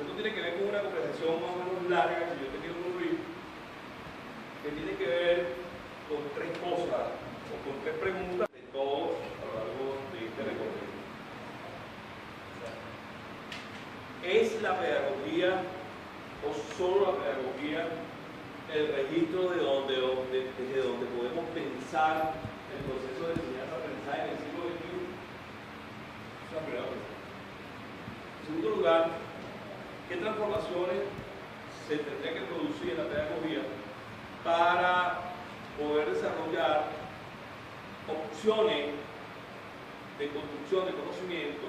esto tiene que ver con una conversación más o menos larga que yo he tenido con Luis, que tiene que ver con tres cosas, o con tres preguntas de todo a lo largo de este recorrido. ¿Es la pedagogía o solo la pedagogía el registro desde donde podemos pensar el proceso de enseñanza-aprendizaje en el siglo XXI? Es la primera pregunta. En segundo lugar, ¿qué transformaciones se tendría que producir en la pedagogía para poder desarrollar opciones de construcción de conocimiento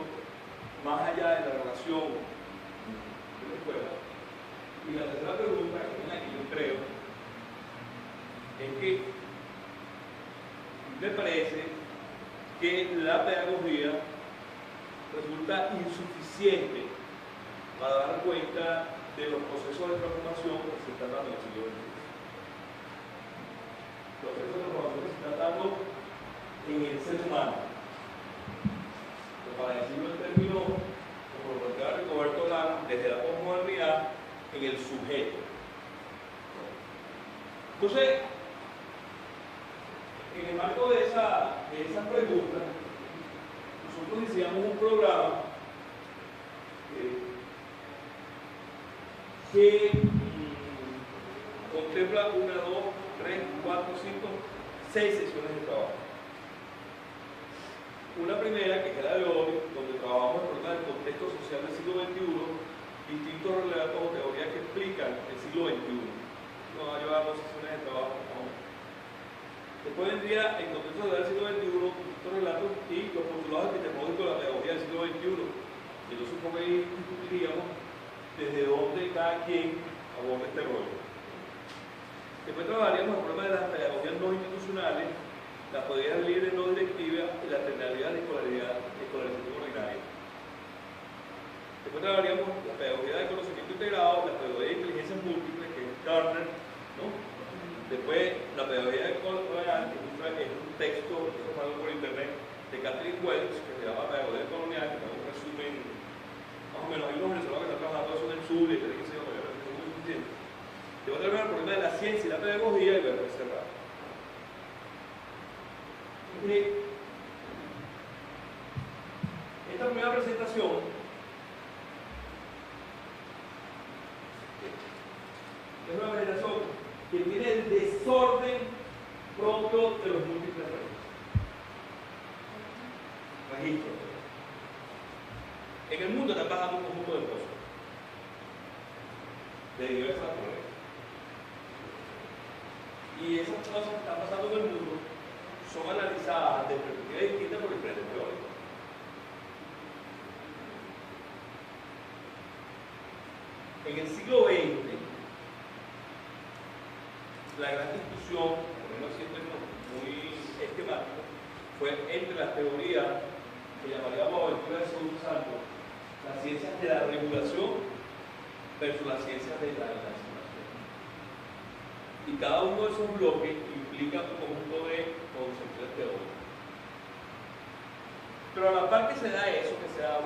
más allá de la relación de la escuela? Y la tercera pregunta, que es la que yo creo, es que me parece que la pedagogía resulta insuficiente para dar cuenta de los procesos de transformación que se están dando en el siglo XXI. Procesos de transformación que se están dando en el ser humano. Pero para decirlo en términos, como lo planteaba Rigoberto Urán, desde la posmodernidad, en el sujeto. Entonces, en el marco de esa pregunta, nosotros iniciamos un programa que contempla 1, 2, 3, 4, 5, 6 sesiones de trabajo. Una primera, que es la de hoy, donde trabajamos el problema del contexto social del siglo XXI, distintos relatos o teorías que explican el siglo XXI. Nos va a llevar 2 sesiones de trabajo. Después vendría el contexto del siglo XXI, distintos relatos y los postulados epistemológicos de la pedagogía del siglo XXI. Y entonces, como ahí discutiríamos desde dónde cada quien aborda este rollo. Después trabajaríamos el problema de las pedagogías no institucionales, las pedagogías libres no directivas y la alternativa de escolarización ordinaria. Después trabajaríamos la pedagogía de conocimiento integrado, la pedagogía de inteligencia múltiple, que es Turner, ¿no? Después la pedagogía de colonial, que es un texto que se por internet de Catherine Welch, que se llama Pedagogía colonial, que es un resumen, más o menos, hay unos venezolanos que están trabajando eso en el sur y que se llama muy suficiente. Después trabajar el problema de la ciencia y la pedagogía y voy a cerrar. Esta primera presentación es una presentación que tiene el desorden propio de los múltiples registros. En el mundo están pasando un conjunto de cosas de diversas naturalezas. Y esas cosas que están pasando en el mundo son analizadas de perspectivas distintas por diferentes teóricos. En el siglo XX, la gran discusión, por lo menos siempre muy esquemática, fue entre las teorías que llamaríamos Boaventura de Sousa Santos, las ciencias de la regulación versus las ciencias de la enseñanza. Y cada uno de esos bloques implica un conjunto de concepciones teóricas. Pero a la par que se da eso, que se da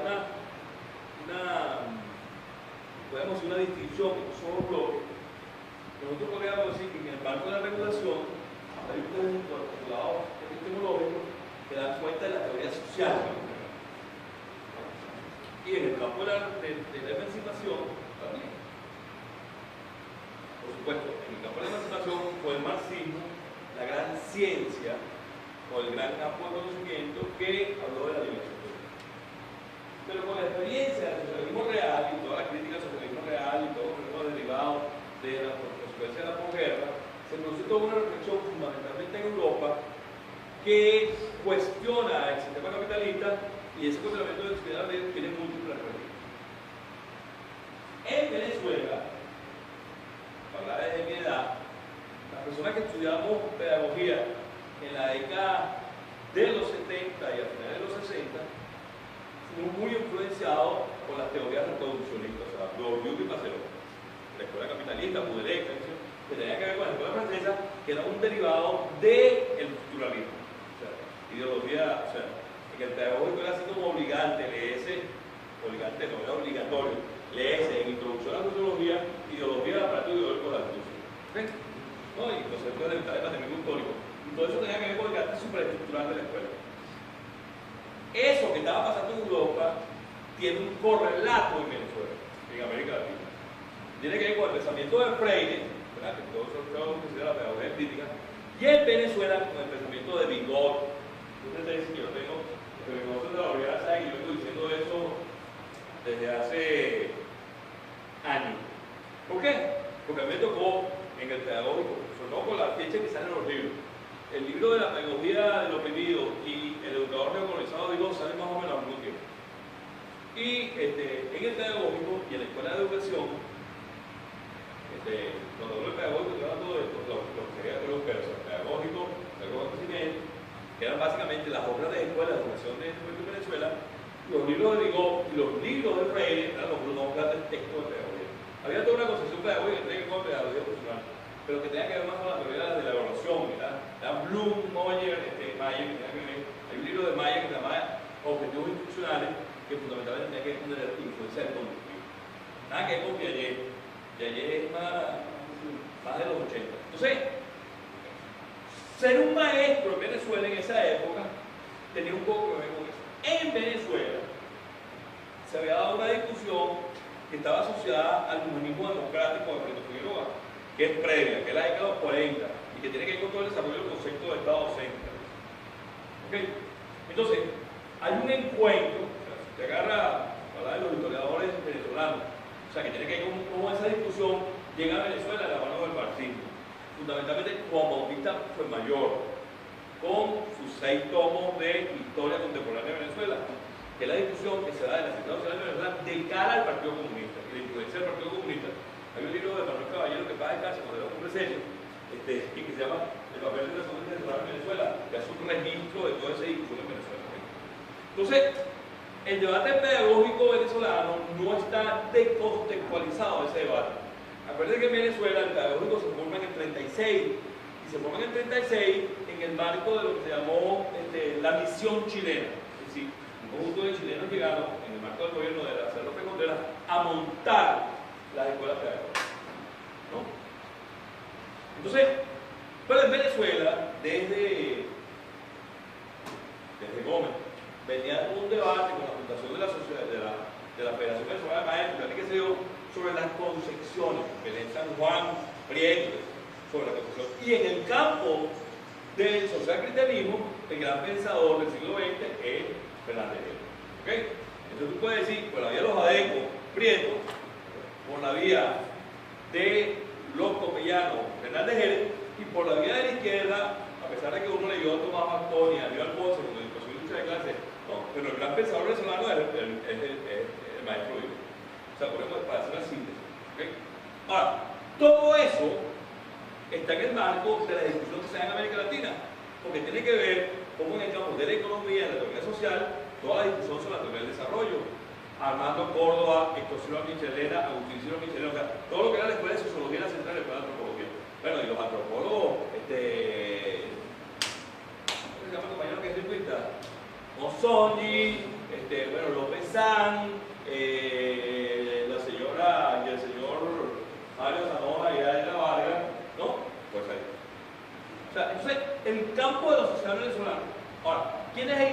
podemos decir una distinción en un solo bloque, nosotros podríamos decir que en el marco de la regulación hay un conjunto de postulados epistemológicos que dan cuenta de la teoría social. Y en el campo de la emancipación también. Por supuesto, en el campo de la emancipación fue el marxismo la gran ciencia o el gran campo de conocimiento que habló de la dimensión. Pero con la experiencia del socialismo real y toda la crítica al socialismo real y todos los problemas derivados de la consecuencia de la posguerra, se produce toda una reflexión fundamentalmente en Europa que cuestiona el sistema capitalista y ese cuestionamiento del sistema tiene múltiples registros. En Venezuela, para hablar desde mi edad, las personas que estudiamos pedagogía en la década de los 70 y a finales de los 60, fuimos muy influenciados por las teorías reproduccionistas, o sea, Bourdieu y Passerot, la escuela capitalista, Baudelaire, que tenía que ver con la escuela francesa, que era un derivado del estructuralismo. O sea, ideología, o sea, en el pedagógico era así como obligante, obligante no, era obligatorio léese en Introducción a la Sociología, Ideología del aparato ideológico de la institución. ¿Okay? ¿No? Y conceptos de patrimonio histórico. Y todo eso tenía que ver con el carácter superestructural de la escuela. Eso que estaba pasando en Europa tiene un correlato en Venezuela, en América Latina. Tiene que ver con el pensamiento de Freire, ¿verdad? Que todo eso es que se llama la pedagogía crítica, y en Venezuela con el pensamiento de Vigot. Ustedes dicen que yo tengo, que me conocen de la universidad, saben que yo estoy diciendo eso desde hace años. ¿Por qué? Porque a mí me tocó en el pedagógico, sobre todo con las fechas que salen en los libros. El libro de la pedagogía del oprimido y el educador neocolonizado Vigot salen más o menos al mismo tiempo. Y en el pedagógico y en la escuela de educación, cuando hablo de pedagógico, estoy hablando de los que serían los pedagógicos, que eran básicamente las obras de escuela de educación de Venezuela, los libros de Vigot y los libros de Freire eran los grandes textos de pedagogía. Había toda una concepción pedagógica que tenía que ver con pedagogía funcional, pero que tenía que ver más con la teoría de la evaluación, ¿verdad? Bloom, Moyer, Mayer, hay un libro de Mayer que se llama Objetivos Institucionales, que fundamentalmente tenía que ver con la influencia del conductivo. Nada que ver con Piaget. Piaget es más de los 80. Entonces, ser un maestro en Venezuela en esa época tenía un poco que ver con eso. En Venezuela se había dado una discusión que estaba asociada al humanismo democrático de Alfredo Figueroa, que es previa, que es la década de los 40 y que tiene que ver con todo el desarrollo del concepto de Estado docente. ¿Okay? Entonces, hay un encuentro, si te agarra a hablar de los historiadores venezolanos, o sea, que tiene que ver con cómo esa discusión llega a Venezuela de la mano del marxismo. Fundamentalmente Juan Bautista Fuenmayor, con sus 6 tomos de historia contemporánea de Venezuela, que es la discusión que se da en la Secretaría Nacional de Venezuela de cara al Partido Comunista y la influencia del Partido Comunista. Hay un libro de Manuel Caballero que pasa de casa cuando era un preseño, y que se llama El papel de la Sociedad Venezolana en Venezuela, que hace un registro de toda esa discusión en Venezuela. Entonces, el debate pedagógico venezolano no está descontextualizado ese debate. Acuérdense que en Venezuela el pedagógico se forma en el 36 y se forma en el 36 en el marco de lo que se llamó la misión chilena. Es decir, un conjunto de chilenos llegaron en el marco del gobierno de la López Contreras a montar las escuelas pedagógicas, ¿no? Entonces, pero en Venezuela, desde Gómez, venía un debate con la fundación de la sociedad, de la Federación Venezolana de Maestros, que se dio sobre las concepciones, Belén San Juan, Prieto, sobre la concepción. Y en el campo del social cristianismo, el gran pensador del siglo XX es Fernández Heredia. ¿Okay? Entonces tú puedes decir, por la vía de los adecos, Prieto, por la vía de los copellanos, Fernández Heredia, y por la vía de la izquierda, a pesar de que uno leyó a Tomás Marconi, a Aníbal Ponce, con educación y lucha de clase, no, pero el gran pensador venezolano es el maestro Vigo. O sea, ponemos para hacer una síntesis. ¿Okay? Ahora, todo eso está en el marco de la discusión que se da en América Latina, porque tiene que ver con en el campo de la economía, de la teoría social, toda la discusión sobre la teoría del desarrollo. Armando Córdoba, Héctor Silva Michelena, Agustín Silva Michelena, o sea, todo lo que era la escuela de sociología era central en la escuela de antropología. Bueno, y los antropólogos, ¿cómo se llama el compañero que es lingüista? Mosoni, bueno, López San, la señora y el señor Mario Zamora y Adela Vargas, ¿no? Pues ahí. O sea, entonces, el campo de la sociedad venezolana. Ahora, ¿quién es el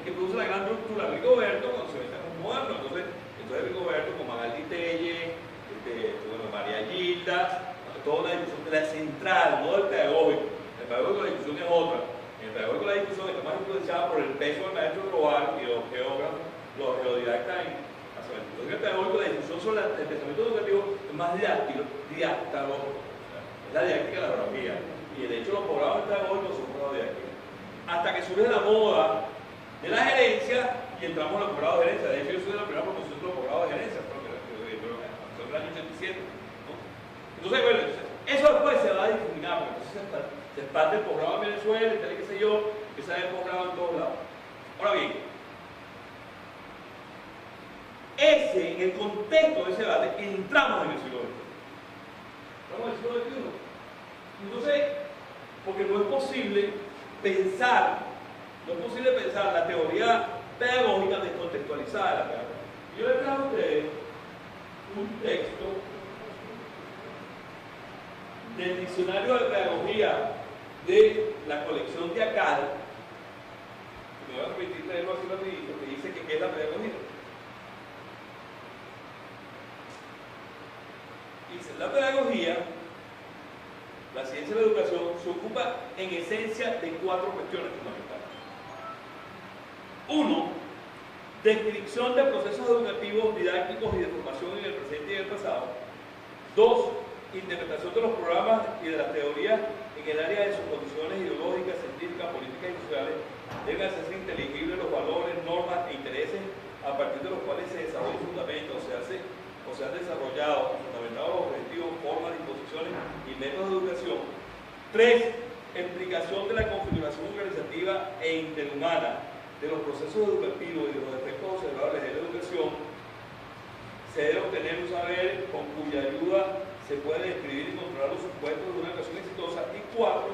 que produce la gran ruptura? Rigoberto, cuando se mete con moderno. Entonces Rigoberto con Magaldi Telle, bueno, María Gilda, toda una discusión de la central, no del pedagógico. El pedagógico la discusión es otra. En el pedagógico la discusión está más influenciada por el peso del maestro global y los geógrafos, los geodidactas en entonces el pedagógico la discusión sobre el pensamiento educativo es más didáctico, es la didáctica de la pedagogía. Y de hecho los posgrados pedagógicos son posgrados didácticos. Hasta que surge la moda de la gerencia y entramos en los posgrados de gerencia. De hecho yo soy de la primera promoción de los posgrados de gerencia, son del año 87. ¿No? Entonces, bueno, eso después se va a difuminar, porque entonces se expande el posgrado en Venezuela, y tal y qué sé yo, que sale el posgrado en todos lados. Ahora bien, en el contexto de ese debate, entramos en el siglo XX. Entramos en el siglo XXI. Entonces, porque no es posible pensar la teoría pedagógica descontextualizada de la pedagogía. Yo les traje a ustedes un texto del diccionario de pedagogía de la colección de ACAD, que me voy a permitir leerlo así rapidito, que dice que ¿qué es la pedagogía? Dice, la pedagogía, la ciencia de la educación, se ocupa en esencia de 4 cuestiones fundamentales. 1. Descripción de procesos educativos, didácticos y de formación en el presente y en el pasado. 2. Interpretación de los programas y de las teorías en el área de sus condiciones ideológicas, científicas, políticas y sociales. Deben hacerse inteligibles los valores, normas e intereses a partir de los cuales se desarrolla y fundamenta, o se han desarrollado y fundamentado los objetivos, formas, disposiciones y métodos de educación. 3. Explicación de la configuración organizativa e interhumana de los procesos educativos y de los efectos observables de la educación. Se debe obtener un saber con cuya ayuda se puede describir y controlar los supuestos de una educación exitosa. Y 4.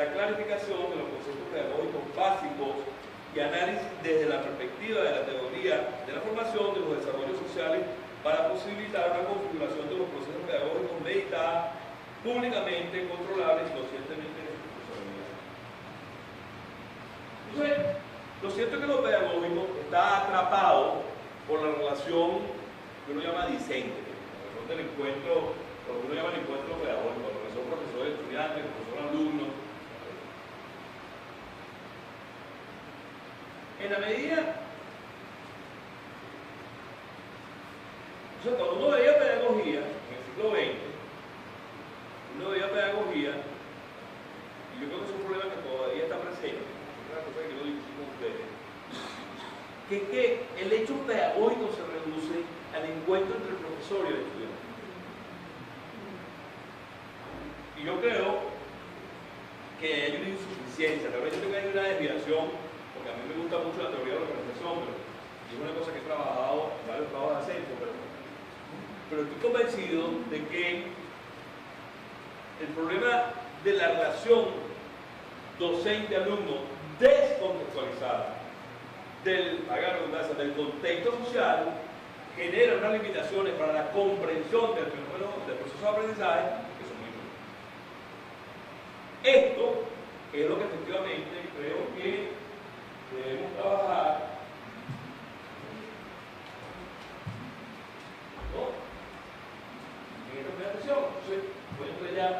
La clarificación de los conceptos pedagógicos básicos y análisis desde la perspectiva de la teoría de la formación, de los desarrollos sociales, para posibilitar una configuración de los procesos pedagógicos meditada, públicamente controlables y conscientemente responsabilidad. Entonces, lo cierto es que lo pedagógico está atrapado por la relación que uno llama discente, la relación del encuentro, lo que uno llama el encuentro pedagógico, la relación profesor-estudiante, profesor-alumno. En la medida, o sea, cuando uno veía pedagogía en el siglo XX, uno veía pedagogía, y yo creo que es un problema que todavía está presente, es una cosa que quiero discutir con ustedes, que es que el hecho pedagógico se reduce al encuentro entre el profesor y el estudiante. Y yo creo que hay una insuficiencia, realmente creo que hay una desviación, porque a mí me gusta mucho la teoría de la organización, pero es una cosa que he trabajado en varios trabajos de ascenso, pero estoy convencido de que el problema de la relación docente-alumno descontextualizada del contexto social genera unas limitaciones para la comprensión del fenómeno del proceso de aprendizaje que son muy importantes. Esto es lo que efectivamente creo que debemos trabajar, ¿no?, en esta presentación. Entonces, voy a entrar ya.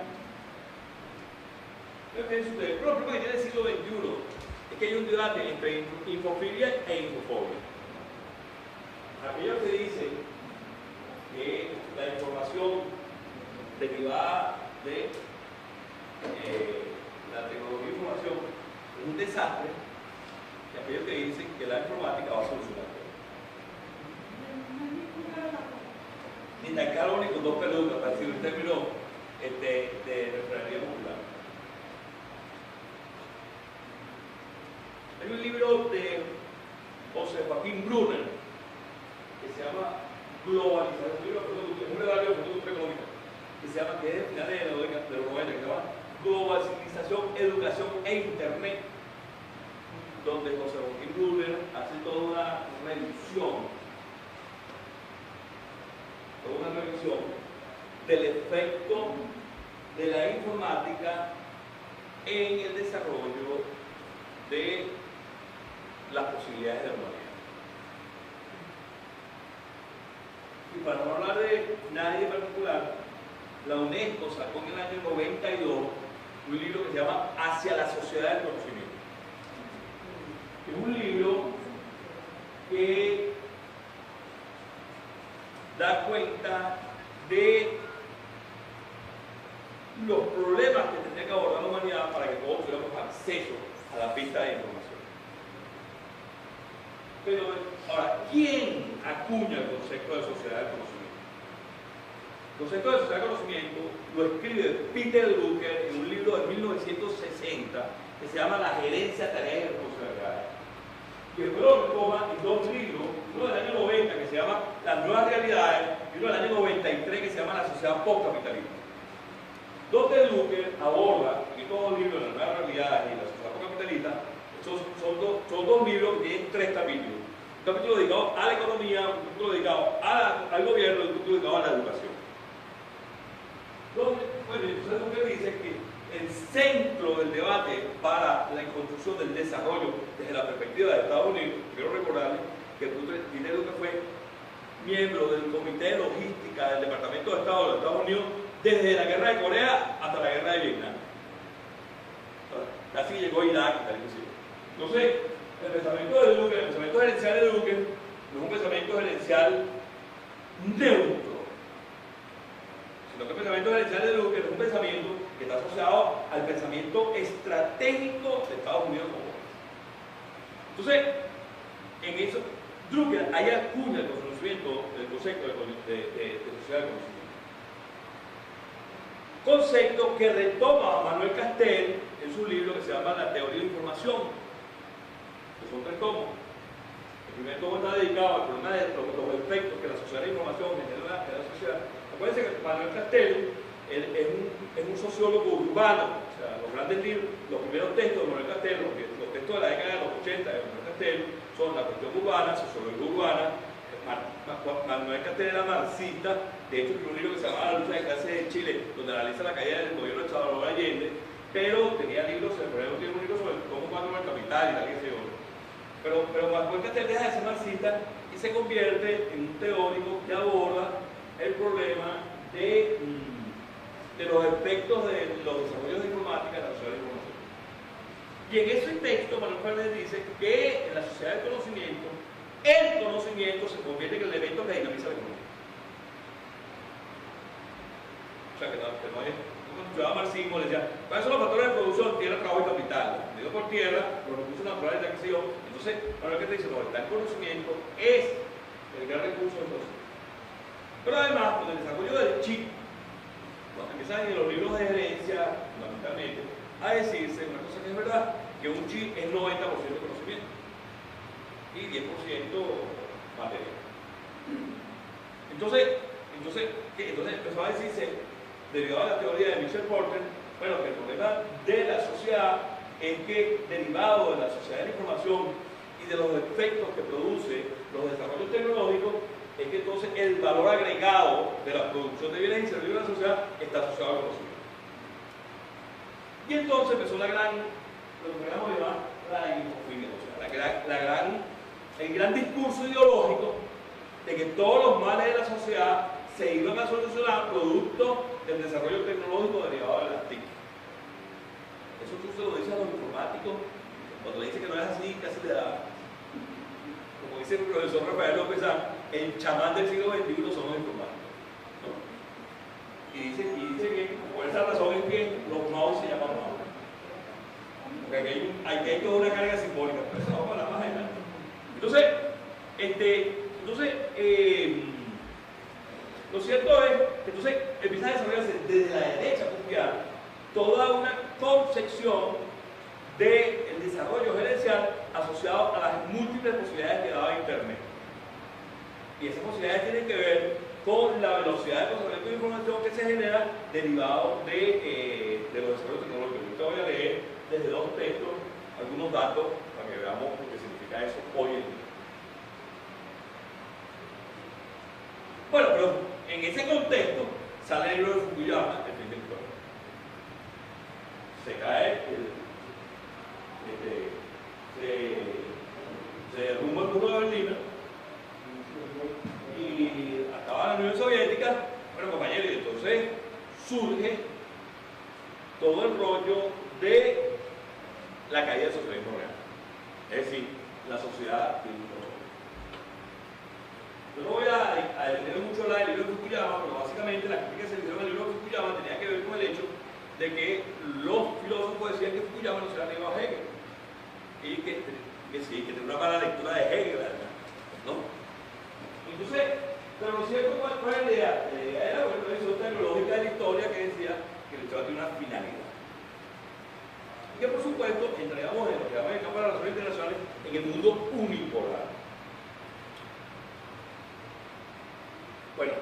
¿Qué piensan ustedes? Lo primero que tiene el siglo XXI es que hay un debate entre infofilia e infofobia. Aquellos que dicen que la información derivada de la tecnología de información es un desastre, y aquellos que dicen que la informática va a solucionar todo. Ni tan caro ni con 2 pelucas, para decir un término de refranería popular. Hay un libro de José Joaquín Brunner que se llama Globalización, un regalo de cultura económica, que se llama, que es de finales de los 90, que se llama Globalización, Educación e Internet, donde José Joaquín Brunner hace toda una revisión del efecto de la informática en el desarrollo de las posibilidades de la humanidad. Y para no hablar de nadie en particular, la UNESCO sacó en el año 92 un libro que se llama Hacia la sociedad del conocimiento. Es un libro que da cuenta de los problemas que tendría que abordar la humanidad para que todos tuviéramos acceso a la pista de información. Pero ahora, ¿quién acuña el concepto de sociedad del conocimiento? El concepto de sociedad del conocimiento lo escribe Peter Drucker en un libro de 1960 que se llama La gerencia, tareas y responsabilidades. Y después lo retoma en 2 libros, uno del año 90 que se llama Las nuevas realidades y uno del año 93 que se llama La sociedad postcapitalista. Donde Drucker aborda, en estos 2 libros, Las nuevas realidades y La sociedad postcapitalista, son 2 libros que tienen 3 capítulos. Un capítulo dedicado a la economía, un capítulo dedicado al gobierno y un capítulo dedicado a la educación. Bueno, entonces Dunker dice que el centro del debate para la construcción del desarrollo desde la perspectiva de Estados Unidos, quiero recordarles que Peter Dunker fue miembro del Comité de Logística del Departamento de Estado de los Estados Unidos desde la Guerra de Corea hasta la Guerra de Vietnam. Casi llegó Irak y tal, inclusive. Entonces, el pensamiento de Dunker, el pensamiento gerencial de Dunker, no es un pensamiento gerencial neutro, sino que el pensamiento gerencial de Dunker es un pensamiento que está asociado al pensamiento estratégico de Estados Unidos como país. Entonces, en eso, Drucker ahí acuña el conocimiento del concepto de sociedad de conocimiento. Concepto que retoma Manuel Castel en su libro que se llama La teoría de información, que son 3 tomos. El primer tomo está dedicado al problema de los efectos que la sociedad de información genera en la sociedad. Acuérdense que Manuel Castel es un sociólogo urbano, o sea, los grandes libros, los primeros textos de Manuel Castel, los textos de la década de los 80 de Manuel Castel, son la cuestión urbana, sociología urbana. Manuel Castel era marxista, de hecho tiene un libro que se llama La lucha de clases de Chile, donde analiza la caída del gobierno de Salvador Allende, pero tenía libros, por ejemplo, tiene un libro sobre cómo cuando el capital y tal, y así. Pero Manuel Castel deja de ser marxista y se convierte en un teórico que aborda el problema de los efectos de los desarrollos de informática en la sociedad de información. Y en ese texto Manuel Castel dice que en la sociedad del conocimiento el conocimiento se convierte en el elemento que dinamiza la economía. O sea, que no es, cuando estudiaba marxismo, le decía, ¿cuáles son los factores de producción? Tierra, trabajo y capital. Medido por tierra, los recursos naturales de la que se dio. Entonces, Manuel Castel dice, no, el conocimiento es el gran recurso del conocimiento. Pero además, con el desarrollo del chip, empiezan en los libros de gerencia, fundamentalmente, a decirse una cosa que es verdad, que un chip es 90% de conocimiento y 10% material. Entonces empezó a decirse, derivado de la teoría de Michel Porter, bueno, que el problema de la sociedad es que, derivado de la sociedad de la información y de los efectos que produce los desarrollos tecnológicos, es que entonces el valor agregado de la producción de bienes y servicios de la sociedad está asociado al conocimiento. Y entonces empezó lo que podríamos llamar la infofilia, o sea, el gran discurso ideológico de que todos los males de la sociedad se iban a solucionar producto del desarrollo tecnológico derivado de las TIC. Eso tú se lo dices a los informáticos, cuando le dicen que no es así, casi le da. Como dice el profesor Rafael López, el chamán del siglo XXI son los informáticos, ¿no? Y dice que por esa razón es que los mouse se llaman mouse. Porque aquí hay toda una carga simbólica, pero eso vamos a hablar más adelante. Entonces, lo cierto es que entonces empieza a desarrollarse desde la derecha mundial toda una concepción del desarrollo gerencial asociado a las múltiples posibilidades que daba Internet. Y esas posibilidades tienen que ver con la velocidad de procesamiento de información que se genera derivado de los desarrollos tecnológicos. Yo te voy a leer desde 2 textos algunos datos para que veamos lo que significa eso hoy en día. Bueno, pero en ese contexto sale el libro de Fukuyama, El fin del mundo. Se cae se derrumba el muro de Berlín y acaba la Unión Soviética. Bueno, compañeros, y entonces surge todo el rollo de la caída del socialismo real, es decir, la sociedad de un. Yo no voy a detener mucho hablar del libro de Fukuyama, pero básicamente la crítica que se le hicieron al libro de Fukuyama tenía que ver con el hecho de que los filósofos decían que Fukuyama no se había leído a Hegel y que sí, que tenía una mala lectura de Hegel, ¿verdad? ¿No? Entonces, pero no sé cuál es la idea. La idea era una visión tecnológica de la historia que decía que la historia tiene una finalidad. Y que por supuesto entregamos en lo que llamamos el campo de las relaciones internacionales en el mundo unipolar. Bueno,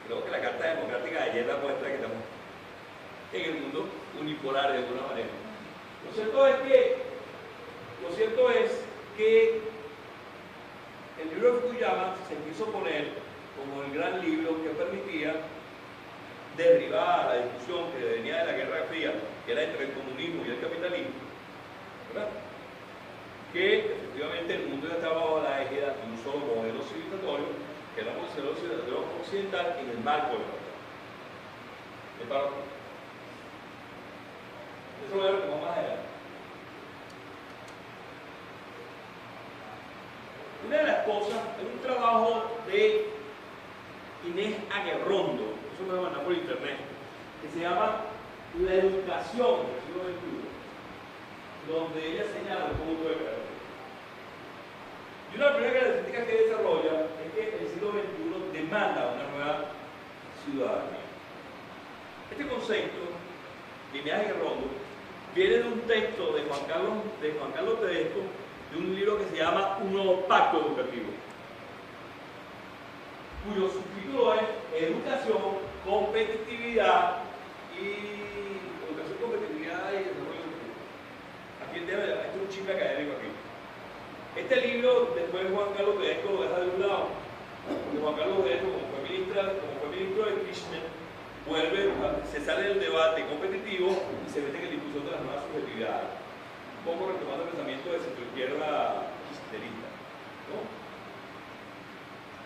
creo que la Carta Democrática de ayer da muestra que estamos en el mundo unipolar de alguna manera. Lo cierto es que el libro de Fukuyama se quiso poner como el gran libro que permitía derribar la discusión que venía de la Guerra Fría, que era entre el comunismo y el capitalismo, ¿verdad? Que efectivamente el mundo ya estaba bajo la égida de un solo modelo civilizatorio, que era el modelo civilizatorio occidental en el marco de la guerra. ¿Me paro? Eso lo voy a retomar más adelante. Una de las cosas es un trabajo de Inés Aguerrondo, eso me lo mandan por internet, que se llama La educación del siglo XXI, donde ella señala el punto de creación. Y una de las primeras características que desarrolla es que el siglo XXI demanda una nueva ciudadanía. Este concepto de Inés Aguerrondo viene de un texto de Juan Carlos Tedesco, de un libro que se llama Un nuevo pacto educativo, cuyo subtítulo es Educación, competitividad y desarrollo educativo. Aquí este es un chisme académico aquí. Este libro, después Juan Carlos Tedesco lo deja de un lado, porque Juan Carlos Tedesco, como fue ministro de Kirchner, se sale del debate competitivo y se mete en la discusión de las nuevas subjetividades, un poco retomando el pensamiento de centroizquierda kirchnerista, ¿no?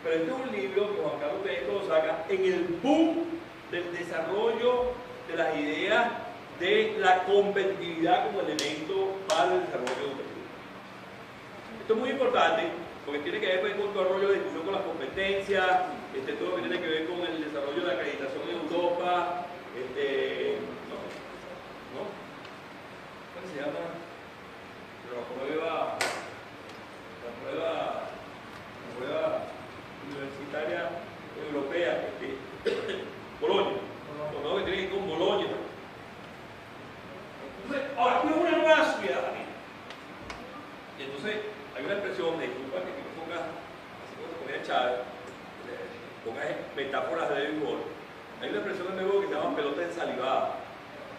Pero este es un libro que Juan Carlos Tedesco lo saca en el boom del desarrollo de las ideas de la competitividad como elemento para el desarrollo educativo. Esto es muy importante porque tiene que ver con todo el rollo de discusión con las competencias, todo lo que tiene que ver con el desarrollo de la acreditación en Europa, ¿cómo se llama? La prueba universitaria europea, Bolonia, todo lo que tiene que ver con Bolonia. Entonces, ahora aquí es una nueva ciudadanía. Y entonces hay una expresión, disculpa que me ponga, así como se ponía Chávez, ponga metáforas de béisbol. Hay una expresión en béisbol que se llama pelota ensalivada,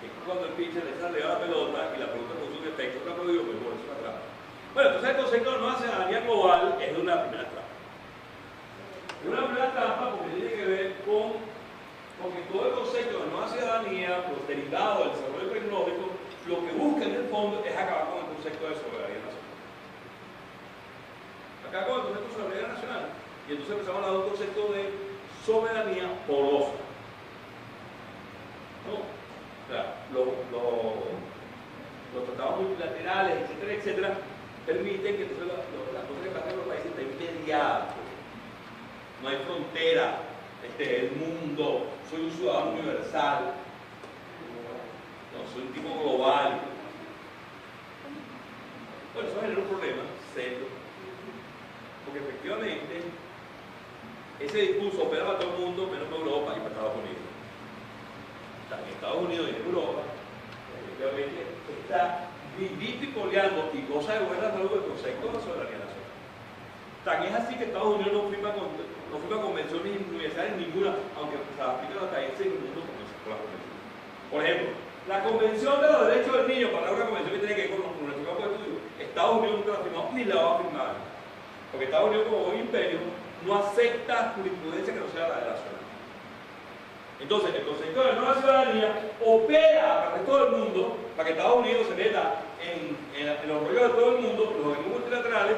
que es cuando el pitcher le saliva la pelota y la pelota produce un efecto. Otra cosa digo, béisbol, es una trampa. Bueno, entonces el concepto de nueva ciudadanía global es de una primera trampa. Es una primera trampa porque tiene que ver porque todo el concepto de nueva ciudadanía, los derivados del desarrollo tecnológico, lo que busca en el fondo es acabar con el concepto de soberanía nacional. Acabar con el concepto de soberanía nacional. Y entonces empezamos a hablar de un concepto de soberanía porosa. ¿No? O sea, los tratados multilaterales, etcétera, etcétera, permiten que entonces las cosas que pasan en los países estén mediadas. No hay frontera, el mundo, soy un ciudadano universal, no, soy un tipo global. Bueno, eso genera un problema serio, porque efectivamente ese discurso opera para todo el mundo, menos para Europa y para Estados Unidos. O sea, en Estados Unidos y en Europa, efectivamente está vivito y coleando y goza de buena salud el concepto de soberanía nacional. Tan es así que Estados Unidos no firma convenciones universales ninguna, aunque se aplican los países en el mundo con las convenciones. Por ejemplo, la Convención de los Derechos del Niño, para una convención que tiene que ver con nuestro campo de estudio, Estados Unidos nunca la ha firmado ni la va a firmar. Porque Estados Unidos, como buen imperio, no acepta jurisprudencia que no sea la de la ciudadanía. Entonces, el concepto de nueva ciudadanía opera para el resto del mundo, para que Estados Unidos se meta en los rollos de todo el mundo, los organismos multilaterales,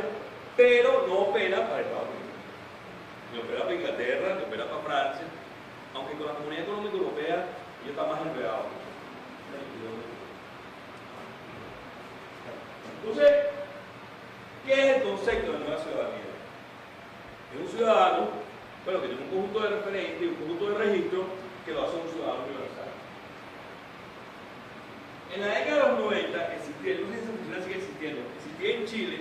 pero no opera para Estados Unidos. Ni opera para Inglaterra, ni opera para Francia, aunque con la Comunidad Económica Europea ya está más enredado. Entonces, ¿qué es el concepto de nueva ciudadanía? Es un ciudadano, bueno, que tiene un conjunto de referentes y un conjunto de registros que lo hace un ciudadano universal. En la década de los 90 existía, no sé si esa oficina sigue existiendo, existía en Chile,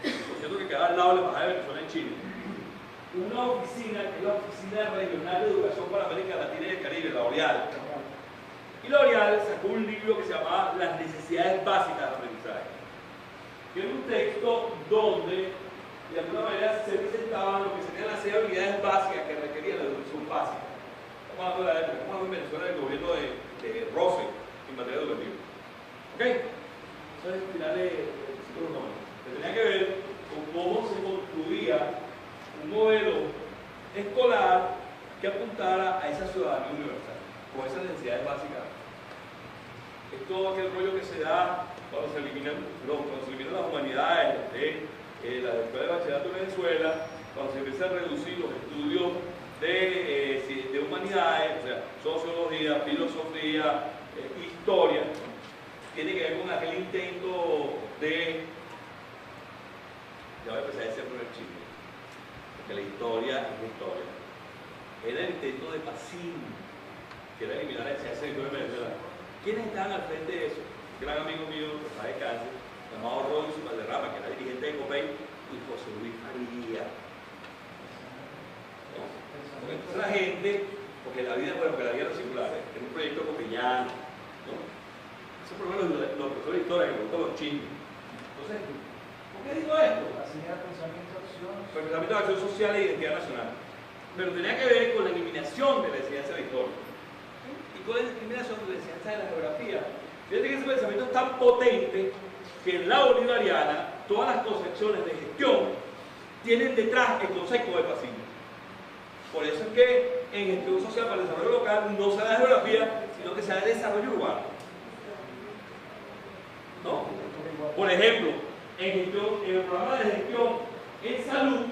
por cierto que queda al lado de la Embajada de Venezuela en Chile, una oficina que es la Oficina Regional de Educación para América Latina y el Caribe, la OREAL. Y la OREAL sacó un libro que se llamaba Las necesidades básicas del aprendizaje, que es un texto donde de alguna manera se presentaban lo que serían las 6 habilidades básicas que requería la educación básica. Estamos hablando en Venezuela del gobierno de Roosevelt en materia educativa. ¿Ok? Eso es el final del siglo XIX. Que tenía que ver con cómo se construía escolar que apuntara a esa ciudadanía universal, con esas necesidades básicas. Es todo aquel rollo que se da cuando se eliminan las humanidades, la escuela de bachillerato de Venezuela, cuando se empiezan a reducir los estudios de humanidades, o sea, sociología, filosofía, historia, tiene que ver con aquel intento de, ya voy a empezar a decir por el chisme, porque la historia es la historia, era el intento de Pacín, que era eliminar la enseñanza de Venezuela. ¿Quiénes estaban al frente de eso? Un gran amigo mío, que está de cáncer, llamado Robinson Valderrama, que era dirigente de COPEI, y José Luis Faría. ¿No? Porque entonces la gente, porque la vida, bueno, porque la vida no es circular, es un proyecto copellano, ¿no? Ese problema los profesores de historia, que me gustan los chismes. Entonces, ¿por qué digo esto? Así era pensamiento de acción. Pensamiento de acción social e identidad nacional. Pero tenía que ver con la eliminación de la enseñanza de historia. Y con la eliminación de la enseñanza de la geografía. Fíjate que ese pensamiento es tan potente que en la bolivariana todas las concepciones de gestión tienen detrás el concepto de Pacín. Por eso es que en gestión social para el desarrollo local no se da geografía, sino que se da desarrollo urbano. ¿No? Por ejemplo, en el programa de gestión en salud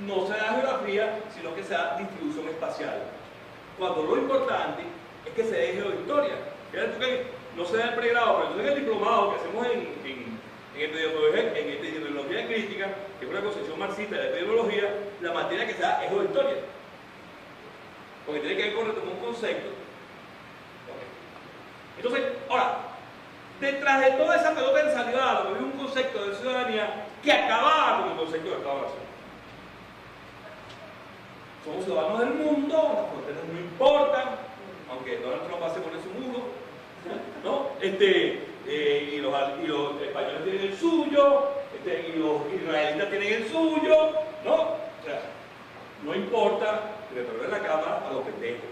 no se da geografía, sino que se da distribución espacial. Cuando lo importante es que se dé geohistoria. Fíjate que no se da el pregrado, pero entonces el diplomado que hacemos en epidemiología crítica, que es una concepción marxista de la epidemiología, la materia que se da es geohistoria. Porque tiene que ver con retomar un concepto. Entonces, ahora, detrás de toda esa pelota ensalivada, había un concepto de ciudadanía que acababa con el concepto de Estado-Nación. Somos ciudadanos del mundo, las fronteras no importan, aunque Donald Trump hace poner su muro, ¿no? Y los españoles tienen el suyo, y los israelitas tienen el suyo, ¿no? O sea, no importa, retornar en la cámara a los pendejos.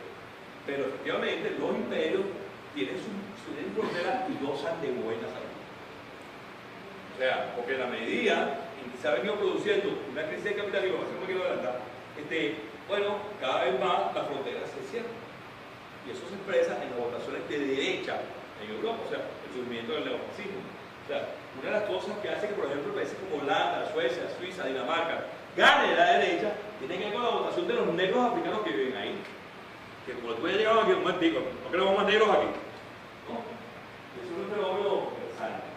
Pero efectivamente los imperios tienen su frontera y gozan de buena salud. O sea, porque en la medida en que se ha venido produciendo una crisis de capitalismo, así como quiero adelantar, bueno, cada vez más las fronteras se cierran. Y eso se expresa en las votaciones de derecha en Europa, o sea, el surgimiento del neofascismo. O sea, una de las cosas que hace que, por ejemplo, países como Holanda, Suecia, Suiza, Dinamarca, gane la derecha, tiene que ver con la votación de los negros africanos que viven ahí. Que como tú hayas llegado aquí, un momentico, no queremos más negros aquí. ¿No? Eso es un fenómeno interesante.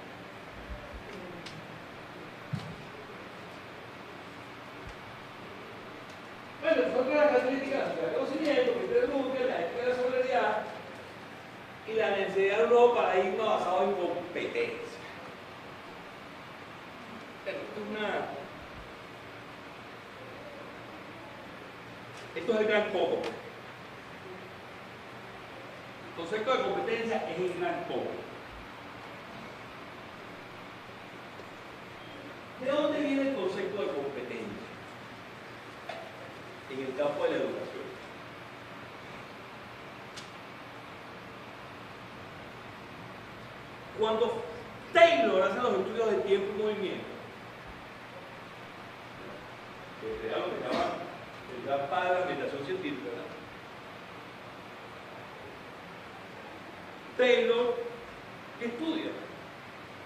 Bueno, son otras características del conocimiento, que es la ética de la solidaridad y la necesidad de un nuevo paradigma basado en competencia. Esto es el gran coco. El concepto de competencia es el gran coco. ¿De dónde viene el concepto de competencia? En el campo de la educación. Cuando Taylor hace los estudios de tiempo y movimiento, que era lo que llama el gran padre de la orientación científica, ¿verdad? Taylor, ¿qué estudia?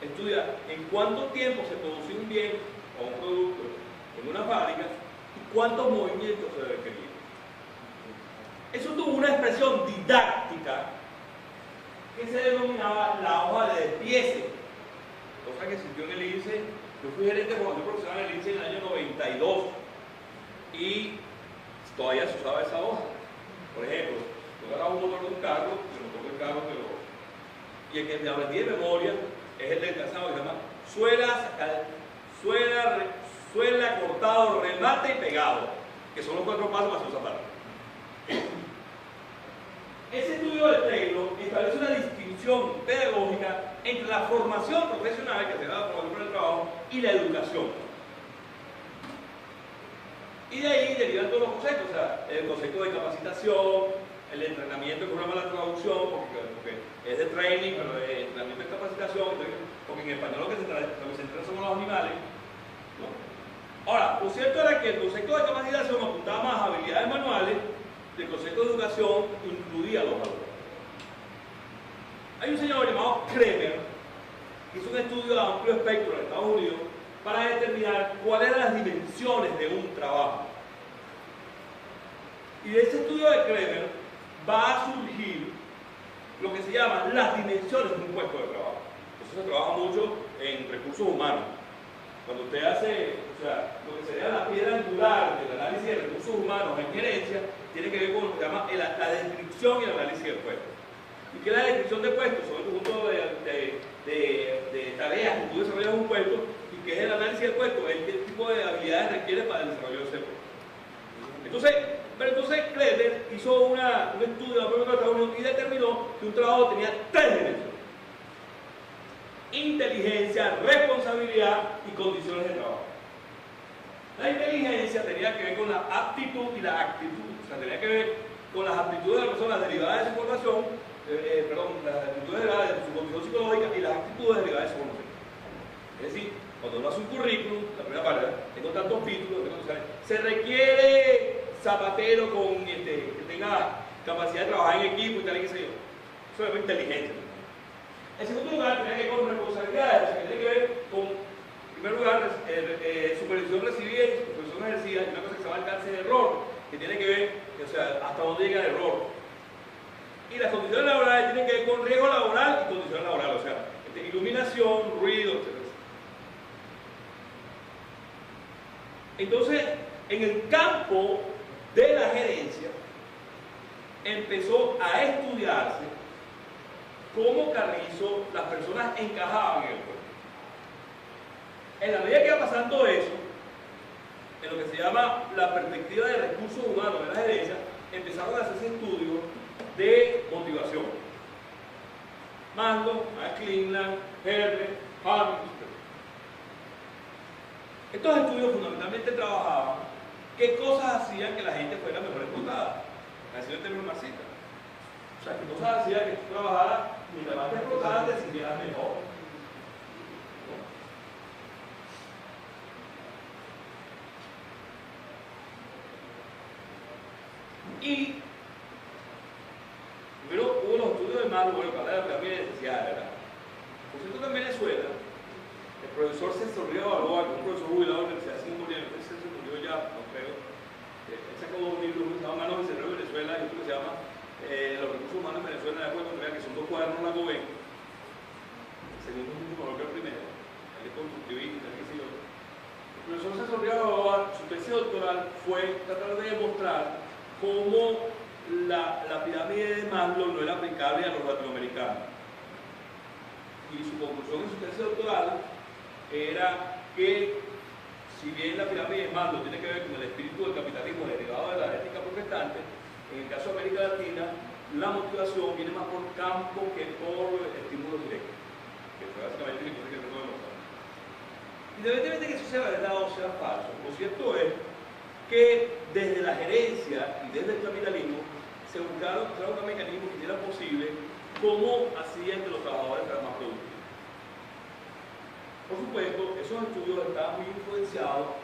Estudia en cuánto tiempo se produce un bien o un producto en una fábrica y cuántos movimientos se requerían. Eso tuvo una expresión didáctica que se denominaba la hoja de despiece, cosa que existió en el INSE. Yo fui gerente de formación profesional en el INSE en el año 92 y todavía se usaba esa hoja. Por ejemplo, yo agarraba un motor de un carro, el motor del carro y el que me aprendí de memoria es el del calzado que se llama suela, cortado, remate y pegado, que son los 4 pasos para hacer un zapato. Ese estudio de Taylor establece una distinción pedagógica entre la formación profesional, que se da por el trabajo, y la educación. Y de ahí derivan todos los conceptos, o sea, el concepto de capacitación, el entrenamiento, que es una mala traducción, porque es de training, pero de entrenamiento de capacitación, porque en español lo que se entrena son los animales, ¿no? Ahora, lo cierto era que el concepto de capacitación apuntaba más a habilidades manuales concepto de educación incluía los valores. Hay un señor llamado Kremer que hizo un estudio de amplio espectro en Estados Unidos para determinar cuáles eran las dimensiones de un trabajo. Y de ese estudio de Kremer va a surgir lo que se llama las dimensiones de un puesto de trabajo. Eso se trabaja mucho en recursos humanos. Cuando usted hace, o sea, lo que sería la piedra angular del análisis de recursos humanos en gerencia, tiene que ver con lo que se llama la descripción y el análisis del puesto. ¿Y qué es la descripción de puestos? Son el conjunto de tareas que tú desarrollas en un puesto, y qué es el análisis del puesto, es qué tipo de habilidades requiere para el desarrollo de ese puesto. Entonces Kremer hizo un estudio de Estados Unidos y determinó que un trabajo tenía tres dimensiones: inteligencia, responsabilidad y condiciones de trabajo. La inteligencia tenía que ver con la aptitud y la actitud, o sea, tenía que ver con las aptitudes de las personas derivadas de su formación, las aptitudes derivadas de su condición psicológica y las actitudes derivadas de su formación. Es decir, cuando uno hace un currículum, la primera parte, tengo tantos títulos, se requiere zapatero que tenga capacidad de trabajar en equipo y tal y qué sé yo. Eso es inteligencia. En segundo lugar, tiene que ver con responsabilidades, o sea, que tiene que ver con, en primer lugar, supervisión recibida y supervisión ejercida, y una cosa que se llama alcance de error, que tiene que ver, o sea, hasta dónde llega el error. Y las condiciones laborales tienen que ver con riesgo laboral y condiciones laborales, o sea, iluminación, ruido, etc. Entonces, en el campo de la gerencia, empezó a estudiarse cómo Carrizo las personas encajaban en el puesto. En la medida que iba pasando eso, en lo que se llama la perspectiva de recursos humanos de la gerencia, empezaron a hacerse estudios de motivación. Maslow, Max Cleveland, Herbert, Hamilton. Estos estudios fundamentalmente trabajaban qué cosas hacían que la gente fuera mejor explotada, así en términos marxistas. O sea, qué cosas hacían que tú trabajaras, mientras más te explotaras, te sintieras mejor. Y primero hubo los estudios de Maslow, bueno, para la pirámide de necesidades, ¿verdad? Por cierto que en Venezuela, el profesor César Río Balboa, que es un profesor jubilado de la Universidad de Muriel, él se murió ya, no creo. Él sacó dos libros, uno se llama Manos del Cerebro de Venezuela y otro que se llama Los recursos humanos en Venezuela, de acuerdo, que son dos cuadernos la Gobén. El segundo es mucho mejor que el primero, el constructivista, tal que sé yo. El profesor César Río Balboa, su tesis doctoral fue tratar de demostrar cómo la pirámide de Maslow no era aplicable a los latinoamericanos. Y su conclusión en su tesis doctoral era que, si bien la pirámide de Maslow tiene que ver con el espíritu del capitalismo derivado de la ética protestante, en el caso de América Latina, la motivación viene más por campo que por estímulos directos, que fue básicamente lo que trató de mostrar. Independientemente de que eso sea verdad o sea falso, lo cierto es que desde la gerencia y desde el capitalismo se buscaron mecanismos que hicieran posible cómo hacían que los trabajadores fueran más productivos. Por supuesto, esos estudios estaban muy influenciados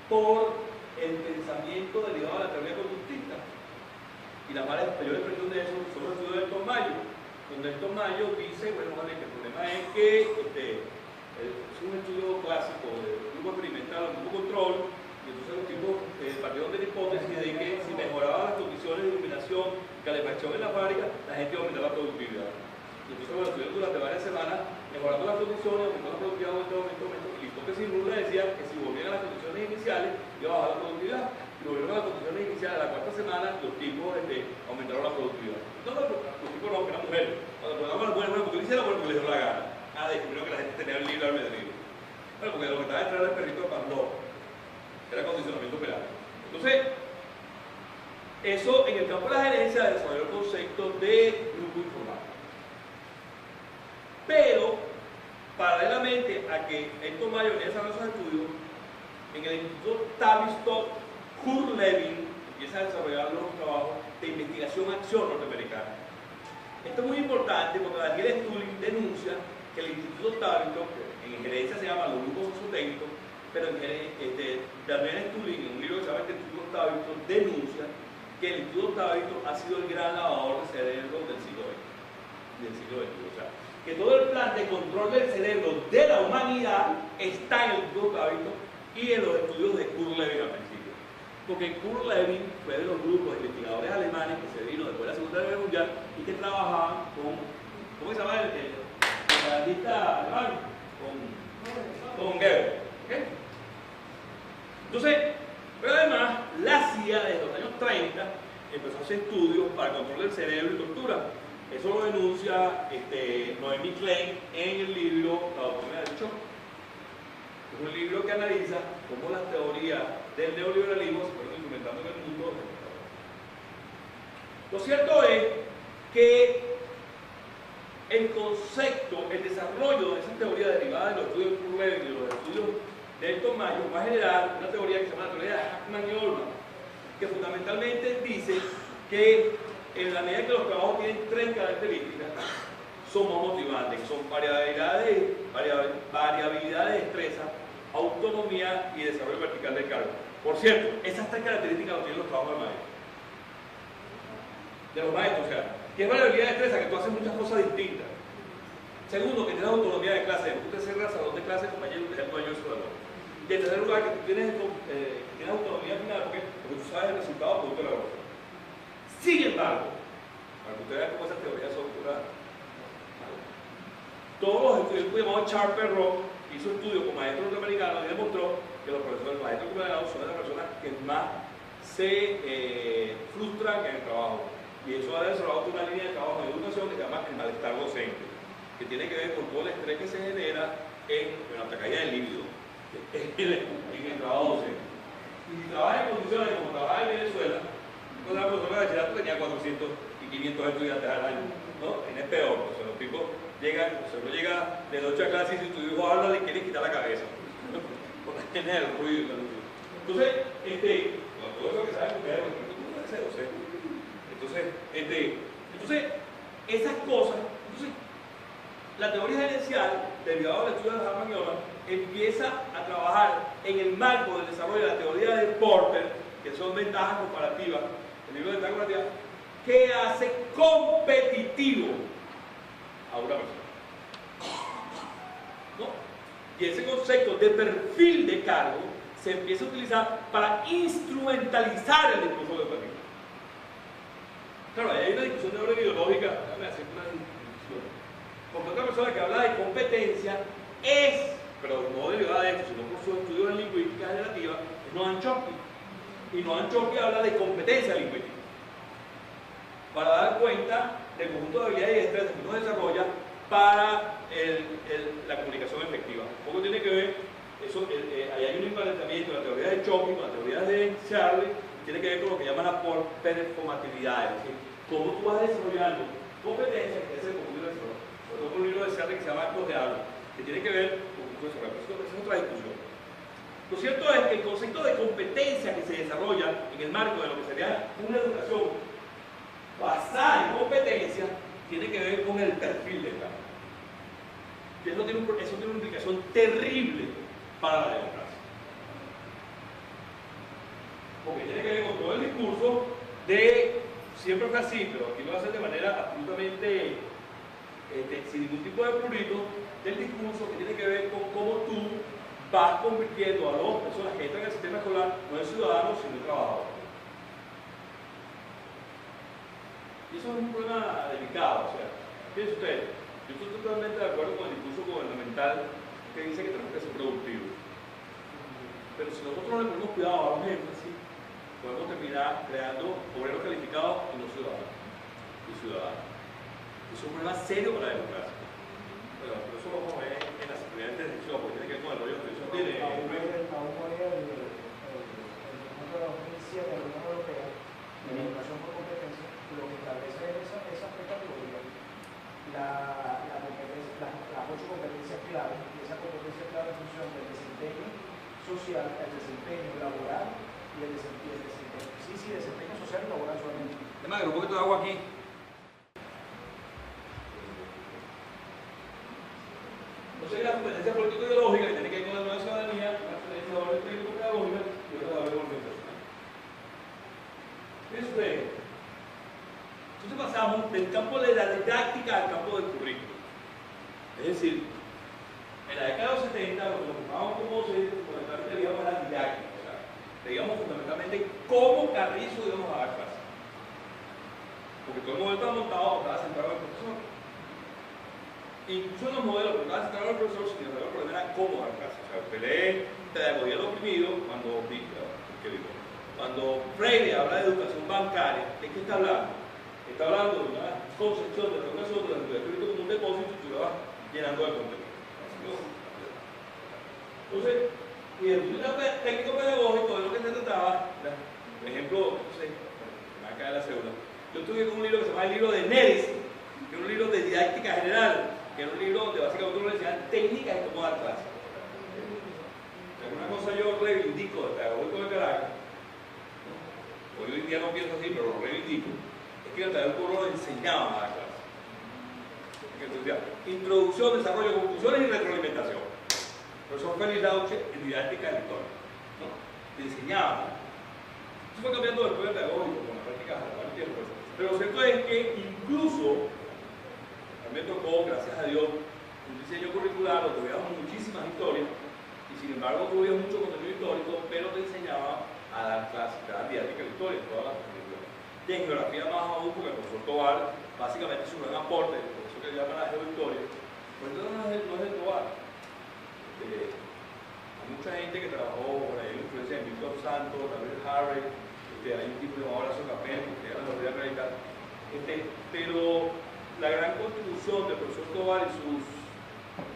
por el pensamiento derivado de la teoría conductista. Y la mayor expresión de eso son los estudios de Elton Mayo, donde Elton Mayo dice, bueno, vale, que el problema es que es un estudio clásico de grupo experimental, grupo control, y entonces los tipos partieron de la hipótesis de que si mejoraban las condiciones de iluminación, calefacción en la fábrica, la gente iba a aumentar la productividad. Y entonces, bueno, estuvieron durante varias semanas mejorando las condiciones, aumentando la productividad, aumentando. Y la hipótesis nula decía que si volvían a las condiciones iniciales, iba a bajar la productividad. Y volvieron a las condiciones iniciales a la cuarta semana, los tipos aumentaron la productividad. No, los tipos no, que eran mujeres. Cuando el programa era bueno, porque lo hicieron, porque les dio la gana. Descubrieron que la gente tenía el libre albedrío. Bueno, porque lo que estaba detrás era el perrito de Pavlov, era condicionamiento operante. Entonces, eso en el campo de la gerencia desarrolló el concepto de grupo informal. Pero, paralelamente a que Elton Mayo venía desarrollando esos estudios, en el Instituto Tavistock, Kurt Lewin empieza a desarrollar los trabajos de investigación-acción norteamericana. Esto es muy importante porque Daniel Stulin denuncia que el Instituto Tavistock, que en gerencia se llama los grupos sociotécnicos, pero Daniel Stulin, en un libro que se llama el Instituto Tavistock, denuncia que el Instituto Octavito ha sido el gran lavador de cerebro del siglo XX. O sea, que todo el plan de control del cerebro de la humanidad está en el Instituto Octavito y en los estudios de Kurt Lewin al principio. Porque Kurt Lewin fue de los grupos de investigadores alemanes que se vino después de la Segunda Guerra Mundial y que trabajaban con, ¿cómo se llama el propagandista alemán? Con Goebbels. ¿Okay? Entonces, pero además, la CIA desde los años 30 empezó a hacer estudios para el control del cerebro y tortura. Eso lo denuncia Noemi Klein en el libro La doctrina del shock. Es un libro que analiza cómo las teorías del neoliberalismo se fueron implementando en el mundo. Lo cierto es que el concepto, el desarrollo de esa teoría derivada de los estudios de Kurt Lewin y los estudios de Elton Mayo va a generar una teoría que se llama la teoría de Hackman y Ullman, que fundamentalmente dice que en la medida que los trabajos tienen tres características, son más motivantes, que son variabilidad de destreza, autonomía y desarrollo vertical del cargo. Por cierto, esas tres características lo tienen los trabajos de los maestros, o sea, que es variabilidad de destreza, que tú haces muchas cosas distintas. Segundo, que tienes autonomía de clase, tú te cerras salón de clase, compañero, te el dueño de su valor. Y en tercer lugar, que tú tienes autonomía final, porque tú sabes el resultado producto de la evaluación. Sin embargo, para que ustedes vean cómo esas teorías son puras, todos los estudios, llamado Sharper-Rock, hizo estudios con maestros norteamericanos y demostró que los profesores maestros norteamericanos son las personas que más se frustran en el trabajo. Y eso ha desarrollado una línea de trabajo en educación que se llama el malestar docente, que tiene que ver con todo el estrés que se genera en la caída del líbido, en el trabajo docente. Y si trabajas en condiciones como trabajar en Venezuela, la profesora de bachillerato tenía 400 y 500 estudiantes al año, ¿no? Es peor, o sea, los tipos llegan, o sea, uno llega de noche a clase y si tu hijo habla le quieres quitar la cabeza, porque tiene el ruido. Entonces, todo eso que saben ustedes, no puede ser docente. Entonces, esas cosas, la teoría gerencial, derivada del estudio de Hackman y Ullman, empieza a trabajar en el marco del desarrollo de la teoría de Porter, que son ventajas comparativas, el libro de ventajas comparativas, que hace competitivo a una persona. ¿No? Y ese concepto de perfil de cargo se empieza a utilizar para instrumentalizar el discurso educativo. Claro, hay una discusión de orden ideológica, déjame hacer una discusión. Porque otra persona que habla de competencia es, pero no derivada de esto, sino por sus estudios en lingüística generativa, es Noam Chomsky. Y Noam Chomsky habla de competencia lingüística, para dar cuenta del conjunto de habilidades y destrezas que uno desarrolla para la comunicación efectiva. Un poco tiene que ver, ahí hay un emparentamiento de la teoría de Chomsky con la teoría de Charlie, tiene que ver con lo que llaman la performatividad, es decir, cómo tú vas desarrollando competencias, que es el conjunto de desarrollo. Por ejemplo, un libro de Charlie que se llama Actos de Habla, que tiene que ver con el conjunto de desarrollo. Esa es otra discusión. Lo cierto es que el concepto de competencia que se desarrolla en el marco de lo que sería una educación basada en competencia tiene que ver con el perfil del campo. Y eso tiene una implicación terrible para la democracia. Porque tiene que ver con todo el discurso de, siempre fue así, pero aquí lo va a hacer de manera absolutamente sin ningún tipo de prurito, del discurso que tiene que ver con cómo tú vas convirtiendo a las personas que entran en el sistema escolar no en ciudadanos, sino en trabajadores. Y eso es un problema delicado, o sea, fíjense ustedes, yo estoy totalmente de acuerdo con el discurso gubernamental que dice que tenemos que ser productivos. Pero si nosotros no le ponemos cuidado a los énfasis, podemos terminar creando obreros calificados y no ciudadanos. Es un problema serio para la democracia. Pero eso lo vamos a ver en la seguridad de dirección, porque tiene que ver con el rollo de dirección. Tiene el punto de la 2007 de la Unión Europea, de la educación por competencia, lo que establece esas tres categorías. Las 8 competencias claves, y esa competencia clave en función del desempeño social, el desempeño laboral y el desempeño social y laboral solamente. Además, un poquito de agua aquí. Entonces, la competencia político-ideológica que tiene que ver con la nueva ciudadanía, una competencia de orden técnico-pedagógica y otra de orden organizacional. Eso es. Entonces pasamos del campo de la didáctica al campo del currículo. Es decir, en la década de los 70, lo que nos ocupaban como docentes, fundamentalmente veíamos la didáctica. O sea, veíamos fundamentalmente cómo Carrizo íbamos a dar clases. Porque todo el modelo estaba montado, estaba centrado en el profesor. Incluso en los modelos que estaba centrado en el profesor, sin embargo, el problema era cómo dar clases. O sea, usted lee Pedagogía del Oprimido cuando Freire habla de educación bancaria, ¿de qué está hablando? Está hablando de una concepción de la educación de la escrito como un depósito y tú la vas llenando de contenido. Entonces, y el técnico pedagógico de lo que se trataba, por ejemplo, no sé, me va a caer la cédula. Yo estuve con un libro que se llama el libro de Neris, que es un libro de didáctica general, que era un libro donde básicamente uno le enseñaba técnicas de cómo dar clases. Alguna cosa yo reivindico de pedagógico de Caracas, hoy en día no pienso así, pero lo reivindico, es que el pedagógico no lo enseñaba a dar clases. Entonces, introducción, desarrollo, conclusiones y retroalimentación. Profesor Félix Dauche en didáctica de historia, ¿no? Te enseñaba. Eso fue cambiando después del pedagógico, con la práctica del tiempo. Pero lo cierto es que incluso, a mí me tocó, gracias a Dios, un diseño curricular donde veíamos muchísimas historias, y sin embargo tuve mucho contenido histórico, pero te enseñaba a dar clases, a dar didáctica de historia, todas las películas. Y en geografía más aún, porque el profesor Tobar básicamente es un gran aporte, por eso que llaman la geohistoria, pues entonces no es de Tobar. Hay mucha gente que trabajó, hay una influencia de Milton Santos, David Harvey, hay un tipo llamado Horacio Capel, que era la universidad acreditada. Pero la gran contribución del profesor Tobar y sus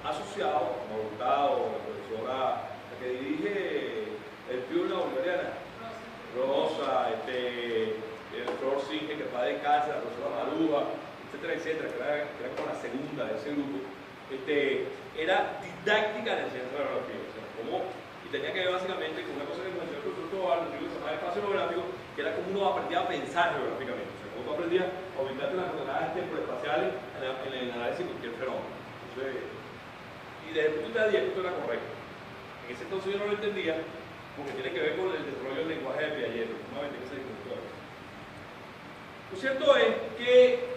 asociados, como Hurtado, la profesora la que dirige el PIU de la Bolivariana, Rosa, Flor Singe, que va de casa, la profesora Maruja, etcétera, etcétera, que era como la segunda de ese grupo. Era didáctica de la enseñanza de la geografía, o sea, y tenía que ver básicamente con una cosa que nos enseñó el profesor Tobar, un libro que se llama Espacio Geográfico, que era como uno aprendía a pensar geográficamente, o sea, cómo tú aprendías a ubicarte en las coordenadas temporal-espaciales en el análisis de cualquier fenómeno. Entonces, y desde el punto de vista didáctico era correcto. En ese entonces yo no lo entendía, porque tiene que ver con el desarrollo del lenguaje de Piaget, últimamente que se discutió. Lo cierto es que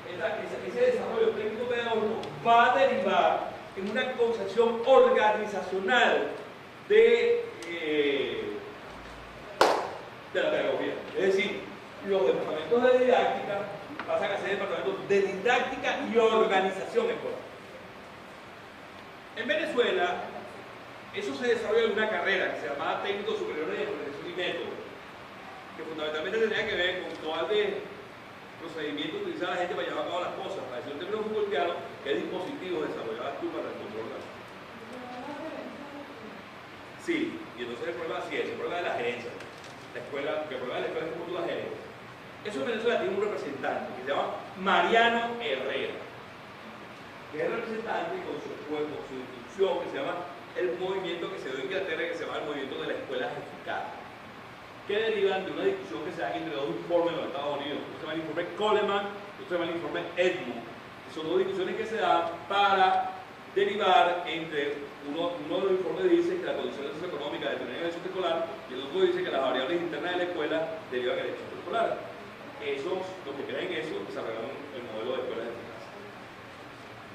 ese desarrollo técnico-pedagógico va a derivar en una concepción organizacional de la pedagogía. Es decir, los departamentos de didáctica pasan a ser departamentos de didáctica y organización escolar. En Venezuela, eso se desarrolla en una carrera que se llamaba Técnico Superior de Organización y Método, que fundamentalmente tenía que ver con todo el procedimiento que utilizaba la gente para llevar a cabo las cosas. Para decir un término Foucaultiano, qué dispositivos desarrollabas tú para el control de las cosas. Sí, y entonces el problema sí es el problema de la gerencia. La escuela, que el problema de la escuela es cómo tú la gerencias. Eso en Venezuela tiene un representante que se llama Mariano Herrera, que es el representante con su institución que se llama el movimiento que se dio en Inglaterra, que se llama el movimiento de la escuela eficaz, que derivan de una discusión que se da entre dos informes en los Estados Unidos. Uno se llama el informe Coleman, otro se llama el informe Edmund. Son dos discusiones que se dan para derivar entre uno de los informes dice que la condición socioeconómica determina el éxito escolar y el otro dice que las variables internas de la escuela derivan del éxito escolar. Esos, los que creen eso, desarrollaron el modelo de escuelas eficaces.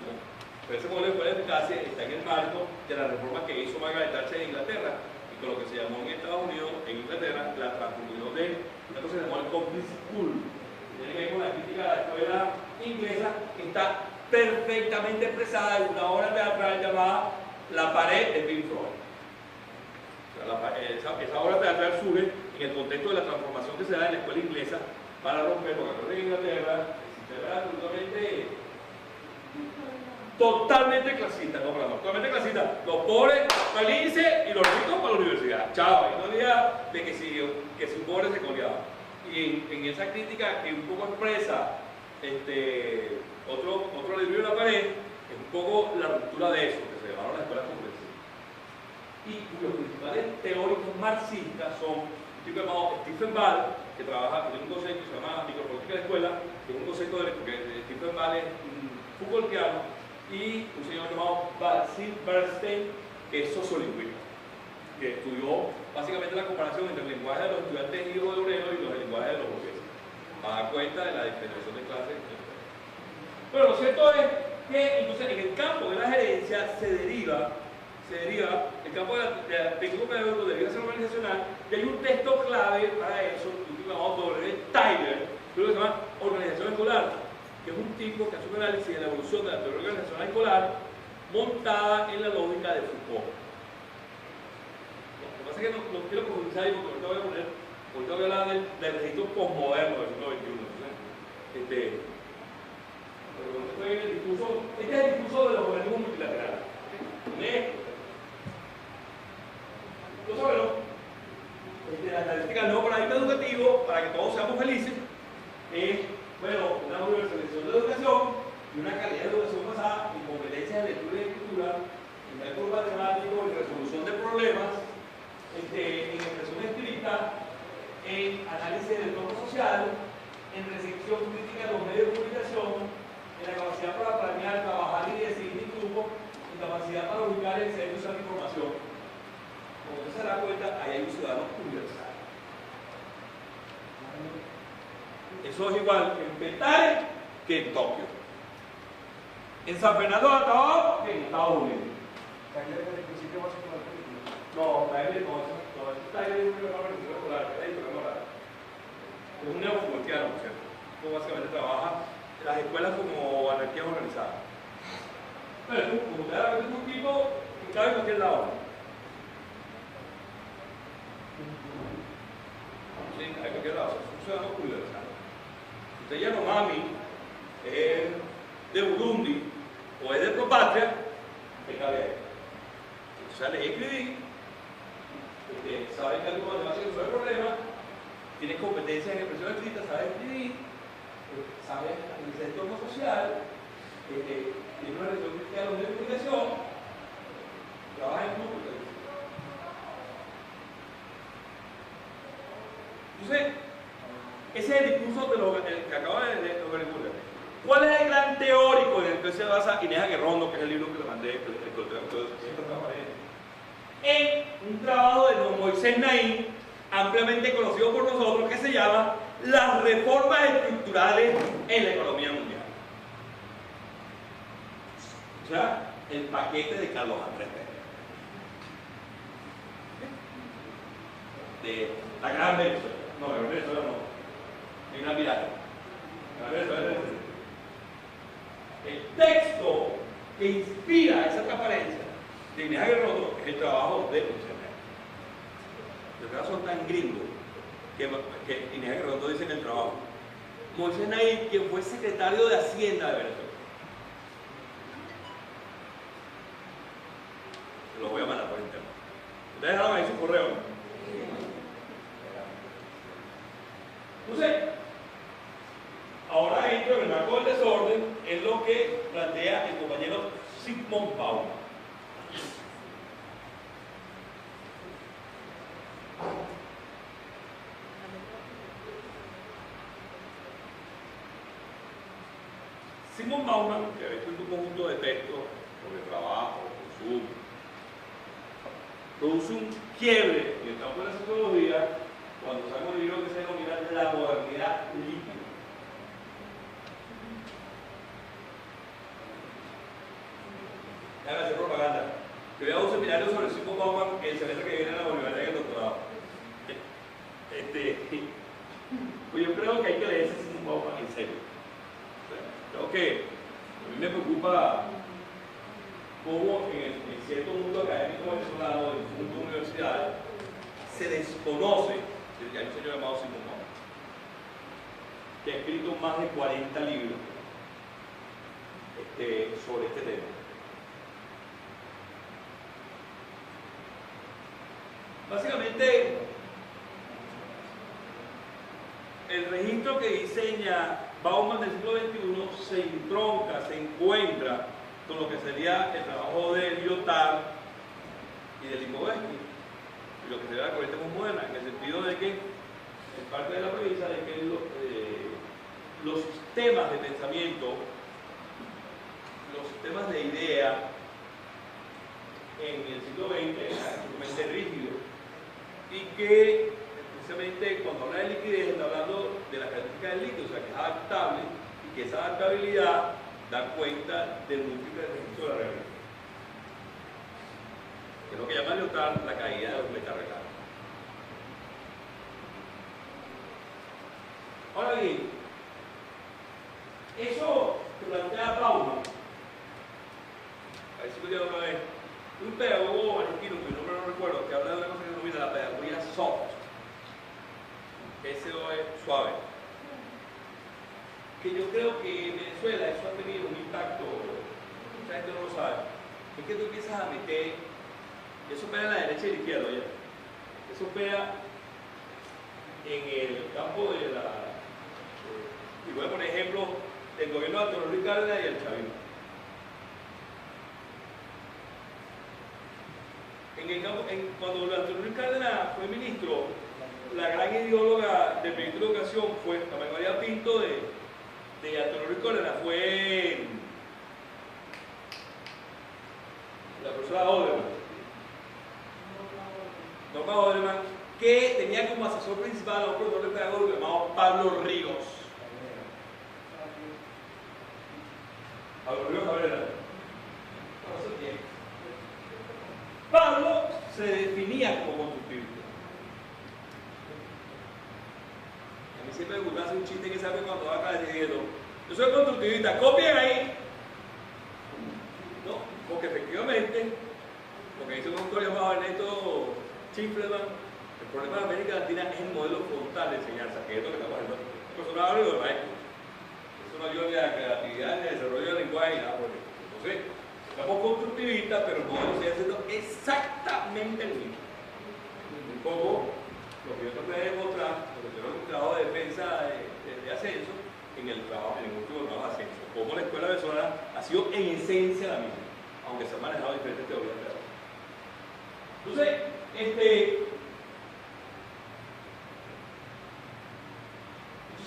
¿No? Pero ese modelo de escuelas eficaces está en el marco de la reforma que hizo Margaret Thatcher en Inglaterra, y con lo que se llamó en Estados Unidos, en Inglaterra, la transformación de una cosa que se llamó el Complete School. Tiene que ver con la crítica de la escuela inglesa, que está perfectamente expresada en una obra teatral llamada La Pared de Pink Floyd. O sea, esa obra teatral surge en el contexto de la transformación que se da en la escuela inglesa para romper, porque en Inglaterra el sistema era totalmente clasista, no, perdón, totalmente clasista. Los pobres para el INSE y los ricos para la universidad. Chao, y no había de que si un pobre se coleaba. Y en esa crítica que un poco expresa otro libro de La Pared, es un poco la ruptura de eso, que se llamaron las escuelas progresistas. Y los principales teóricos marxistas son un tipo llamado Stephen Ball, que tiene un concepto que se llama micropolítica de escuela, que es un concepto porque Stephen Ball es Foucaultiano, y un señor llamado Basil Bernstein, que es sociolingüista, que estudió básicamente la comparación entre el lenguaje de los estudiantes hijos de obreros y cuenta de la diferenciación de clases. Pero lo cierto es que entonces en el campo de la gerencia se deriva el campo de la técnico pedagógico deriva ser organizacional, y hay un texto clave para eso, un tipo llamado W. Tyler, que se llama Organización Escolar, que es un tipo que hace un análisis de la evolución de la teoría organizacional escolar montada en la lógica de Foucault. Lo que pasa es que no quiero profundizar ahí porque ahorita voy a hablar del registro postmoderno del siglo XXI. Este es el discurso de los organismos multilaterales. Lo sabemos. La estadística del nuevo paradigma educativo, para que todos seamos felices, es, bueno, una universalización de la educación y una calidad de educación basada en competencias de lectura y escritura, en cálculo matemático, en resolución de problemas, en expresión escrita, en análisis del entorno social, en recepción crítica de los medios de comunicación, en la capacidad para planear, trabajar y decidir en grupo, en capacidad para ubicar el centro y usar información. Como usted se da cuenta, ahí hay un ciudadano universal. Eso es igual en Petare que en Tokio. En San Fernando de Atabapo que en Estados Unidos. Tyler desde el principio va a ser con la película. No, Tyler no, Tyler es un organización escolar, es un neofoucaultiano, ¿no es cierto? Básicamente trabaja las escuelas como anarquías organizadas. Pero como te da es un tipo que cabe en cualquier lado. Sí, en cualquier lado, es un ciudadano universal. Si usted llama mami, es de Burundi o es de Propatria, ¿qué cabe ahí? Si usted lee y escribir, sabe que algo matemático resuelve problemas, tiene competencias en expresión escrita, sabe escribir, sabe analizar el entorno social, tiene una relación crítica de los medios de comunicación, trabaja en grupo. Entonces, ese es el discurso de lo que acaba de Bergula. ¿Cuál es el gran teórico en el que se basa Inés Aguerrondo, que es el libro que le mandé, en un trabajo de don Moisés Naín, ampliamente conocido por nosotros, que se llama Las reformas estructurales en la economía mundial? O sea, el paquete de Carlos Andrés Pérez. De la gran Venezuela. No, la gran Venezuela no. Hay una pirata. La gran Venezuela es el texto que inspira esa transparencia de Inés Aguerrondo es el trabajo de Moisés Naín. Los casos son tan gringos que Inés Aguerrondo dice en el trabajo. Moisés Naín, quien fue secretario de Hacienda de Venezuela. Se los voy a mandar por internet. Ustedes dejaron ahí su correo, ¿no? Entonces, ahora entro en el marco del desorden, es lo que plantea el compañero Zygmunt Bauman. Zygmunt Bauman, que ha escrito un conjunto de textos sobre trabajo, consumo, produce un quiebre en el campo de la sociología cuando saca un libro que se denomina La modernidad líquida. Déjame hacer propaganda. Yo voy a dar un seminario sobre Zygmunt Bauman el semestre que viene en la universidad en el doctorado. Pues yo creo que hay que leer ese Zygmunt Bauman en serio. Creo que a mí me preocupa cómo en cierto mundo académico venezolano, en el mundo universitario, se desconoce que hay un señor llamado Zygmunt Bauman, que ha escrito más de 40 libros sobre este tema. Básicamente, el registro que diseña Bauman del siglo XXI se entronca, se encuentra con lo que sería el trabajo de Lyotard y de Lipovetsky, y lo que sería la corriente postmoderna, en el sentido de que, en parte de la premisa de que los sistemas de pensamiento, los sistemas de idea en el siglo XX eran absolutamente rígidos, y que precisamente cuando habla de liquidez está hablando de la característica es líquido, o sea, que es adaptable y que esa adaptabilidad da cuenta del múltiple registro de la realidad. Que es lo que llama Lyotard la caída de los metaregalos. Ahora bien, eso que plantea Bauman, a ver si me dio una vez, un pedagogo argentino, cuyo nombre no recuerdo, que habla de una cosa que se denomina la pedagogía soft, SOE, suave, que yo creo que en Venezuela eso ha tenido un impacto, mucha gente no lo sabe, es que tú empiezas a meter, eso pega en la derecha y la izquierda, ¿ya? Eso pega en el campo de la, y voy a poner ejemplo del gobierno de Antonio Luis Cárdenas y el chavismo. Cuando Antonio Luis Cárdenas fue ministro, la gran ideóloga del ministro de Educación fue la María Pinto de Antonio Luis Cárdenas, fue la profesora Oderman, Norma Oderman, que tenía como asesor principal a un profesor de pedagogía llamado Pablo Ríos. Pablo Ríos Cabrera. Pablo se definía como constructivista. A mí siempre me gusta hacer un chiste que sabe cuando va acá diciendo, yo soy constructivista, copien ahí. No, porque efectivamente, lo que dice un autor llamado Ernesto Schifferman, el problema de América Latina es el modelo frontal de enseñanza, que es lo que estamos haciendo. El profesor habla de maestro. Eso no ayuda ni a la creatividad, ni al desarrollo del lenguaje, ni nada por el estilo. Entonces, estamos constructivistas, pero el modelo sigue siendo exactamente el mismo. Un poco lo que yo traté de demostrar, lo que tengo en el trabajo de defensa de ascenso, en el último trabajo de ascenso. Como la escuela venezolana ha sido en esencia la misma, aunque se han manejado diferentes teorías de pedagogía. Entonces,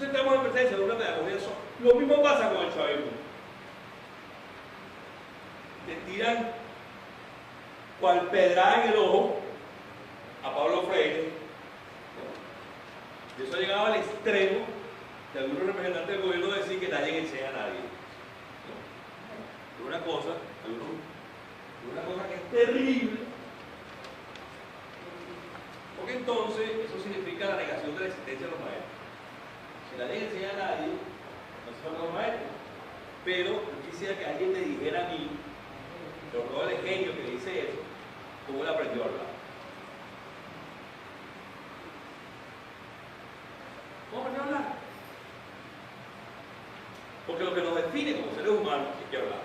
entramos en presencia de una pedagogía soft. Lo mismo pasa con el chavismo. Le tiran cual pedrada en el ojo a Pablo Freire. Y eso ha llegado al extremo de algunos representantes del gobierno decir que nadie enseña a nadie. Es una cosa que es terrible. Porque entonces eso significa la negación de la existencia de los maestros. Si nadie enseña a nadie, no se forman los maestros. Pero yo quisiera que alguien me dijera a mí, sobre todo el genio que dice eso, cómo él aprendió a hablar. ¿Cómo aprendió a hablar? Porque lo que nos define como seres humanos es que hablar.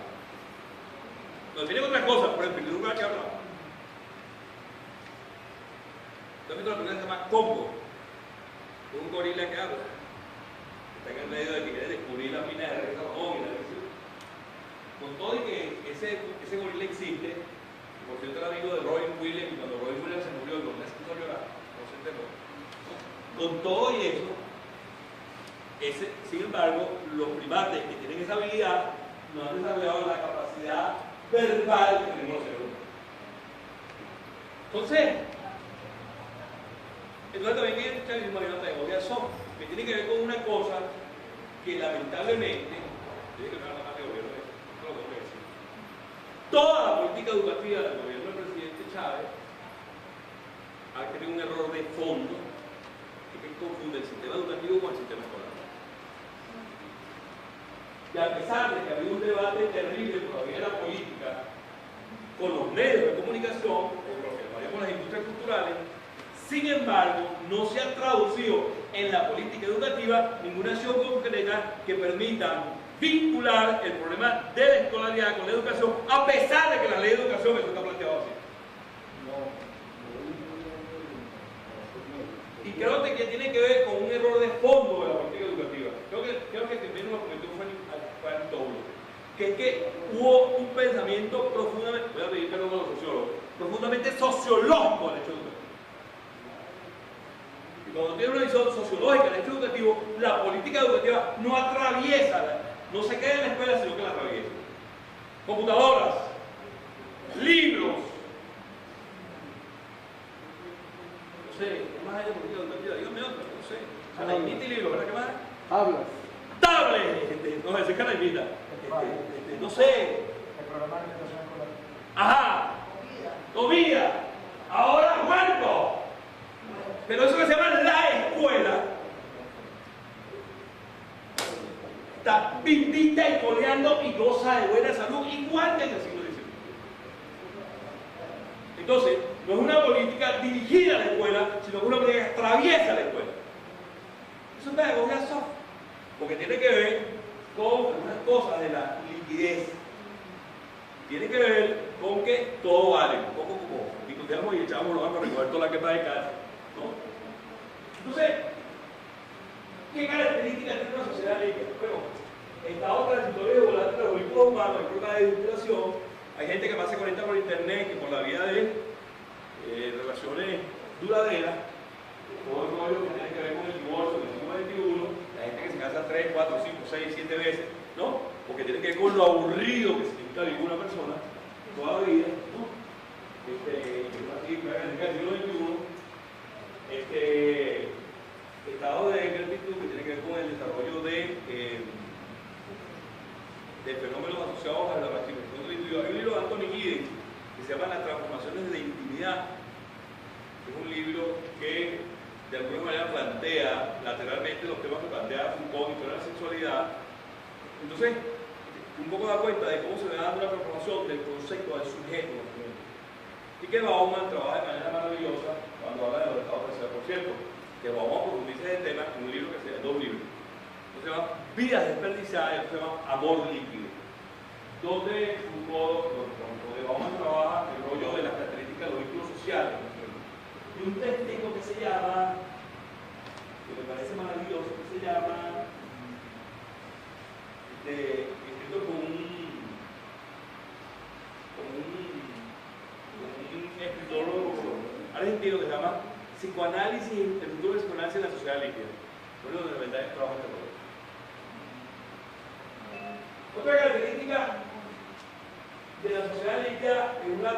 Nos define con otras cosas, por ejemplo, en primer lugar que hablamos. Yo he visto la película que se llama Congo, un gorila que habla. Está en el medio de que quiere descubrir la mina de rey Salomón y la dirección. Con todo y que ese gorila existe, y por cierto era amigo de Robin Williams, y cuando Robin Williams se murió, el gorila se puso a llorar, no se enteró. Con todo y eso, sin embargo, los primates que tienen esa habilidad no han desarrollado la capacidad verbal que tenemos los seres humanos. Entonces también hay un chavismo y una pedagogía soft, que tiene que ver con una cosa que lamentablemente, yo digo que no es la más de gobierno, no lo tengo que decir. Toda la política educativa del gobierno del presidente Chávez ha tenido un error de fondo que confunde el sistema educativo con el sistema escolar. Y a pesar de que ha habido un debate terrible todavía en la política con los medios de comunicación, o lo que llamamos las industrias culturales, sin embargo, no se ha traducido en la política educativa ninguna acción concreta que permita vincular el problema de la escolaridad con la educación, a pesar de que la ley de educación eso está planteado así. Y creo que tiene que ver con un error de fondo de la política educativa. Creo que también lo cometió fue Antonio, que es que hubo un pensamiento profundamente, voy a pedir perdón a los sociólogos, profundamente sociológico del hecho educativo. Y cuando tiene una visión sociológica del hecho educativo, la política educativa no atraviesa, no se queda en la escuela, sino que la atraviesa. Computadoras, libros. No sé, ¿qué más hay de política educativa? Dígame otra, no sé. Ademite libros, ¿verdad? ¿Qué más? Hablas. tablet, no, ese es caraimita, no sé, El programa de alimentación escolar. ajá, comida, ahora cuerpo, pero eso que se llama la escuela está vivita y coleando y goza de buena salud igual que en el siglo XIX. Entonces, no es una política dirigida a la escuela, sino que es una política que atraviesa la escuela. Eso es pedagogía soft, porque tiene que ver con unas cosas de la liquidez. Tiene que ver con que todo vale, un poco como discutíamos y echábamos los para recoger toda la quepa de casa, ¿no? Entonces, ¿qué características tiene una sociedad líquida? Bueno, estados transitorios de volátiles de los vehículos humanos, hay programas de vinculación, hay gente que más se conecta por internet que por la vía de relaciones duraderas, todo el rollo que tiene que ver con el divorcio del siglo XXI, la gente que se casa 3, 4, 5, 6, 7 veces, ¿no? Porque tiene que ver con lo aburrido que significa vivir una persona toda la vida, ¿no? Así, en el siglo XXI, estado de gratitud que tiene que ver con el desarrollo de fenómenos asociados a la maximización del individuo. Hay un libro de Anthony Giddens que se llama Las transformaciones de intimidad. Es un libro que de alguna manera plantea lateralmente los temas que plantea Foucault sobre la sexualidad. Entonces, un poco da cuenta de cómo se va dando una transformación del concepto del sujeto. Y que Bauman trabaja de manera maravillosa cuando habla de los estados de ser. Por cierto, que Bauman profundiza ese tema en un libro que se llama, dos libros. Uno se llama Vidas desperdiciadas y otro se llama Amor líquido. Donde Bauman trabaja el rollo de las características de los vínculos sociales. Y un técnico que se llama, que me parece maravilloso, que se llama, escrito con un escritor argentino que se llama Psicoanálisis, el futuro de psicoanálisis en la sociedad líquida. Bueno, de verdad es trabajo de todo. Otra característica de la sociedad líquida es una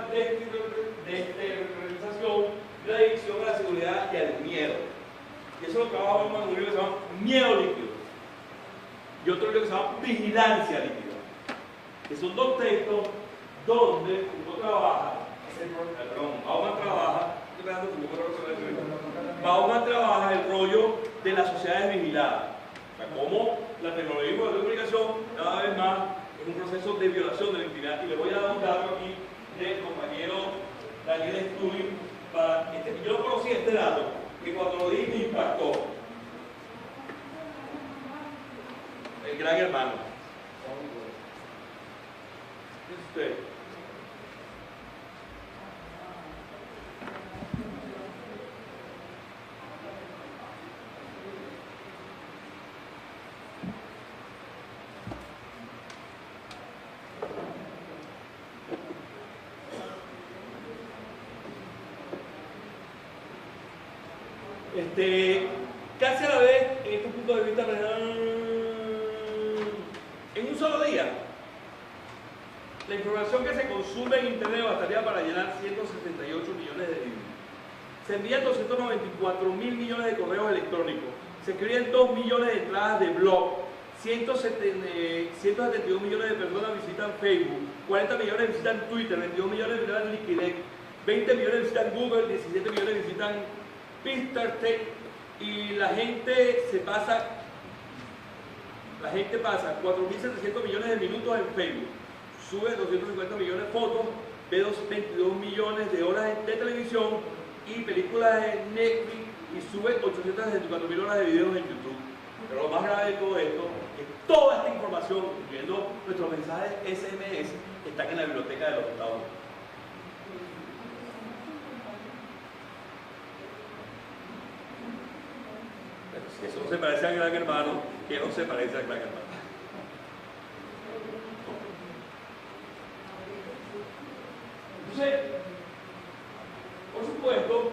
descentralización de la adicción a la seguridad y al miedo. Y eso lo trabajamos en un libro que se llama Miedo líquido. Y otro libro que se llama Vigilancia líquida. Que son dos textos donde uno trabaja, Bauman trabaja el rollo de las sociedades vigiladas. O sea, cómo la tecnología y la comunicación cada vez más es un proceso de violación de la intimidad. Y le voy a dar un dato aquí del compañero Daniel Stubing. Yo no conocía este dato, que cuando lo dije me impactó. El gran hermano. ¿Qué es usted? Casi a la vez, en estos puntos de vista, en un solo día, la información que se consume en Internet bastaría para llenar 168 millones de libros. Se envían 294.000 millones de correos electrónicos, se escriben 2 millones de entradas de blog, 172 millones de personas visitan Facebook, 40 millones visitan Twitter, 22 millones visitan LinkedIn, 20 millones visitan Google, 17 millones visitan Pinterest, y la gente pasa 4.700 millones de minutos en Facebook, sube 250 millones de fotos, ve 22 millones de horas de televisión y películas en Netflix y sube 864.000 horas de videos en YouTube. Pero lo más grave de todo esto es que toda esta información, incluyendo nuestros mensajes SMS, están en la biblioteca de los Estados Unidos. Si eso no se parece al gran hermano, ¿qué no se parece al gran hermano? Entonces, por supuesto,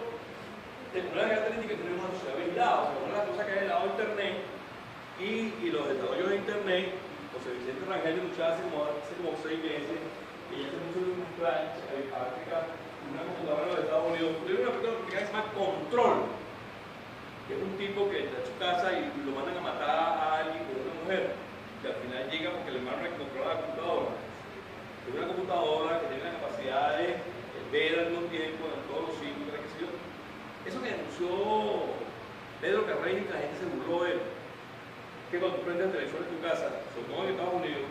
una característica que tenemos una sociedad vigilada. O sea, una de las cosas que ha generado Internet y los desarrollos de Internet, José Vicente Rangel luchaba hace como 6 meses, que ya se puso en un plan en África, una computadora de los Estados Unidos. Tiene una aplicación que se llama Control, que es un tipo que entra a su casa y lo mandan a matar a mujer, que al final llega porque el hermano le compró la computadora. Es una computadora que tiene la capacidad de ver al mismo tiempo en todos los sitios, qué sé yo. Eso que anunció Pedro Carreño y que la gente se burló de él, que cuando tú prendes el televisor en tu casa, sobre todo en Estados Unidos,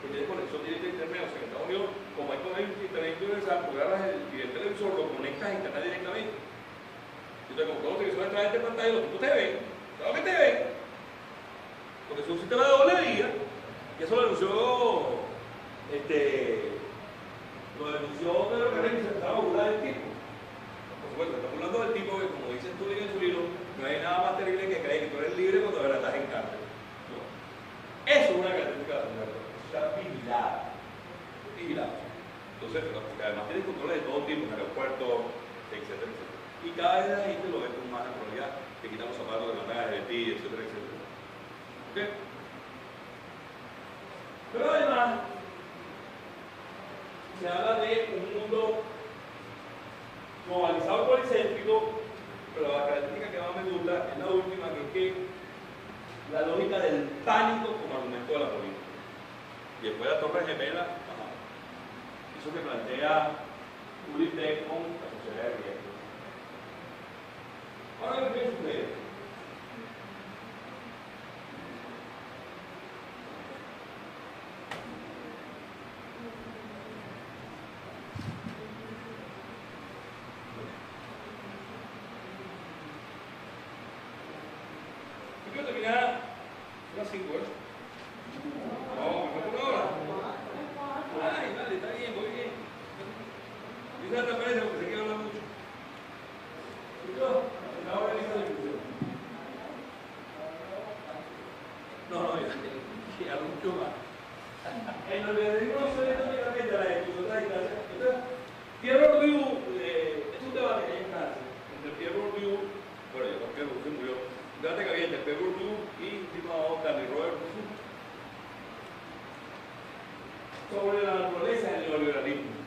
que tienes conexión directa a internet, o sea, en Estados Unidos, como hay con el internet universal, tú agarras el televisor, lo conectas a internet directamente. Entonces, como todos los televisores traen esta pantalla, los tipos te ven, claro que te ven, porque es un sistema de doble vía, y eso lo denunció Pedro Carreño y se empezaba a burlar del tipo. Por supuesto, está burlando del tipo que, como dices tú en su libro, no hay nada más terrible que creer que tú eres libre cuando de verdad estás en cárcel. No. Eso es una característica de la mujer. Está vigilado. Vigilado. Entonces, porque además tienes controles de todo tipo, en el aeropuerto, etcétera, etcétera. Y cada vez la gente lo ve con más naturalidad. Te quitan los zapatos de mandaje de ti, etcétera, etcétera. ¿Ok? Pero además, se habla de un mundo globalizado policéntrico, pero la característica que más me gusta es la última, que es que la lógica del pánico como argumento de la política. Y después la Torre Gemela, eso que plantea Ulrich Beck con la sociedad de riesgo. Ahora, ¿qué piensan ustedes? Yo quiero terminar unas 5 horas. No, me falta una hora. Ay, vale, está bien, muy bien. Dice la transparencia porque se quiere hablar mucho. ¿Listo? Ahora lista de discusión. No, ya lo mucho más. En el veredicto no se le da únicamente a la discusión de la distancia. Entonces, Pierre Bourdieu, es un debate que hay en Francia entre Pierre Bourdieu, bueno, yo creo que Bourdieu murió, un debate que había entre Pierre Bourdieu y un tipo llamado Carly Robert sobre la naturaleza del neoliberalismo.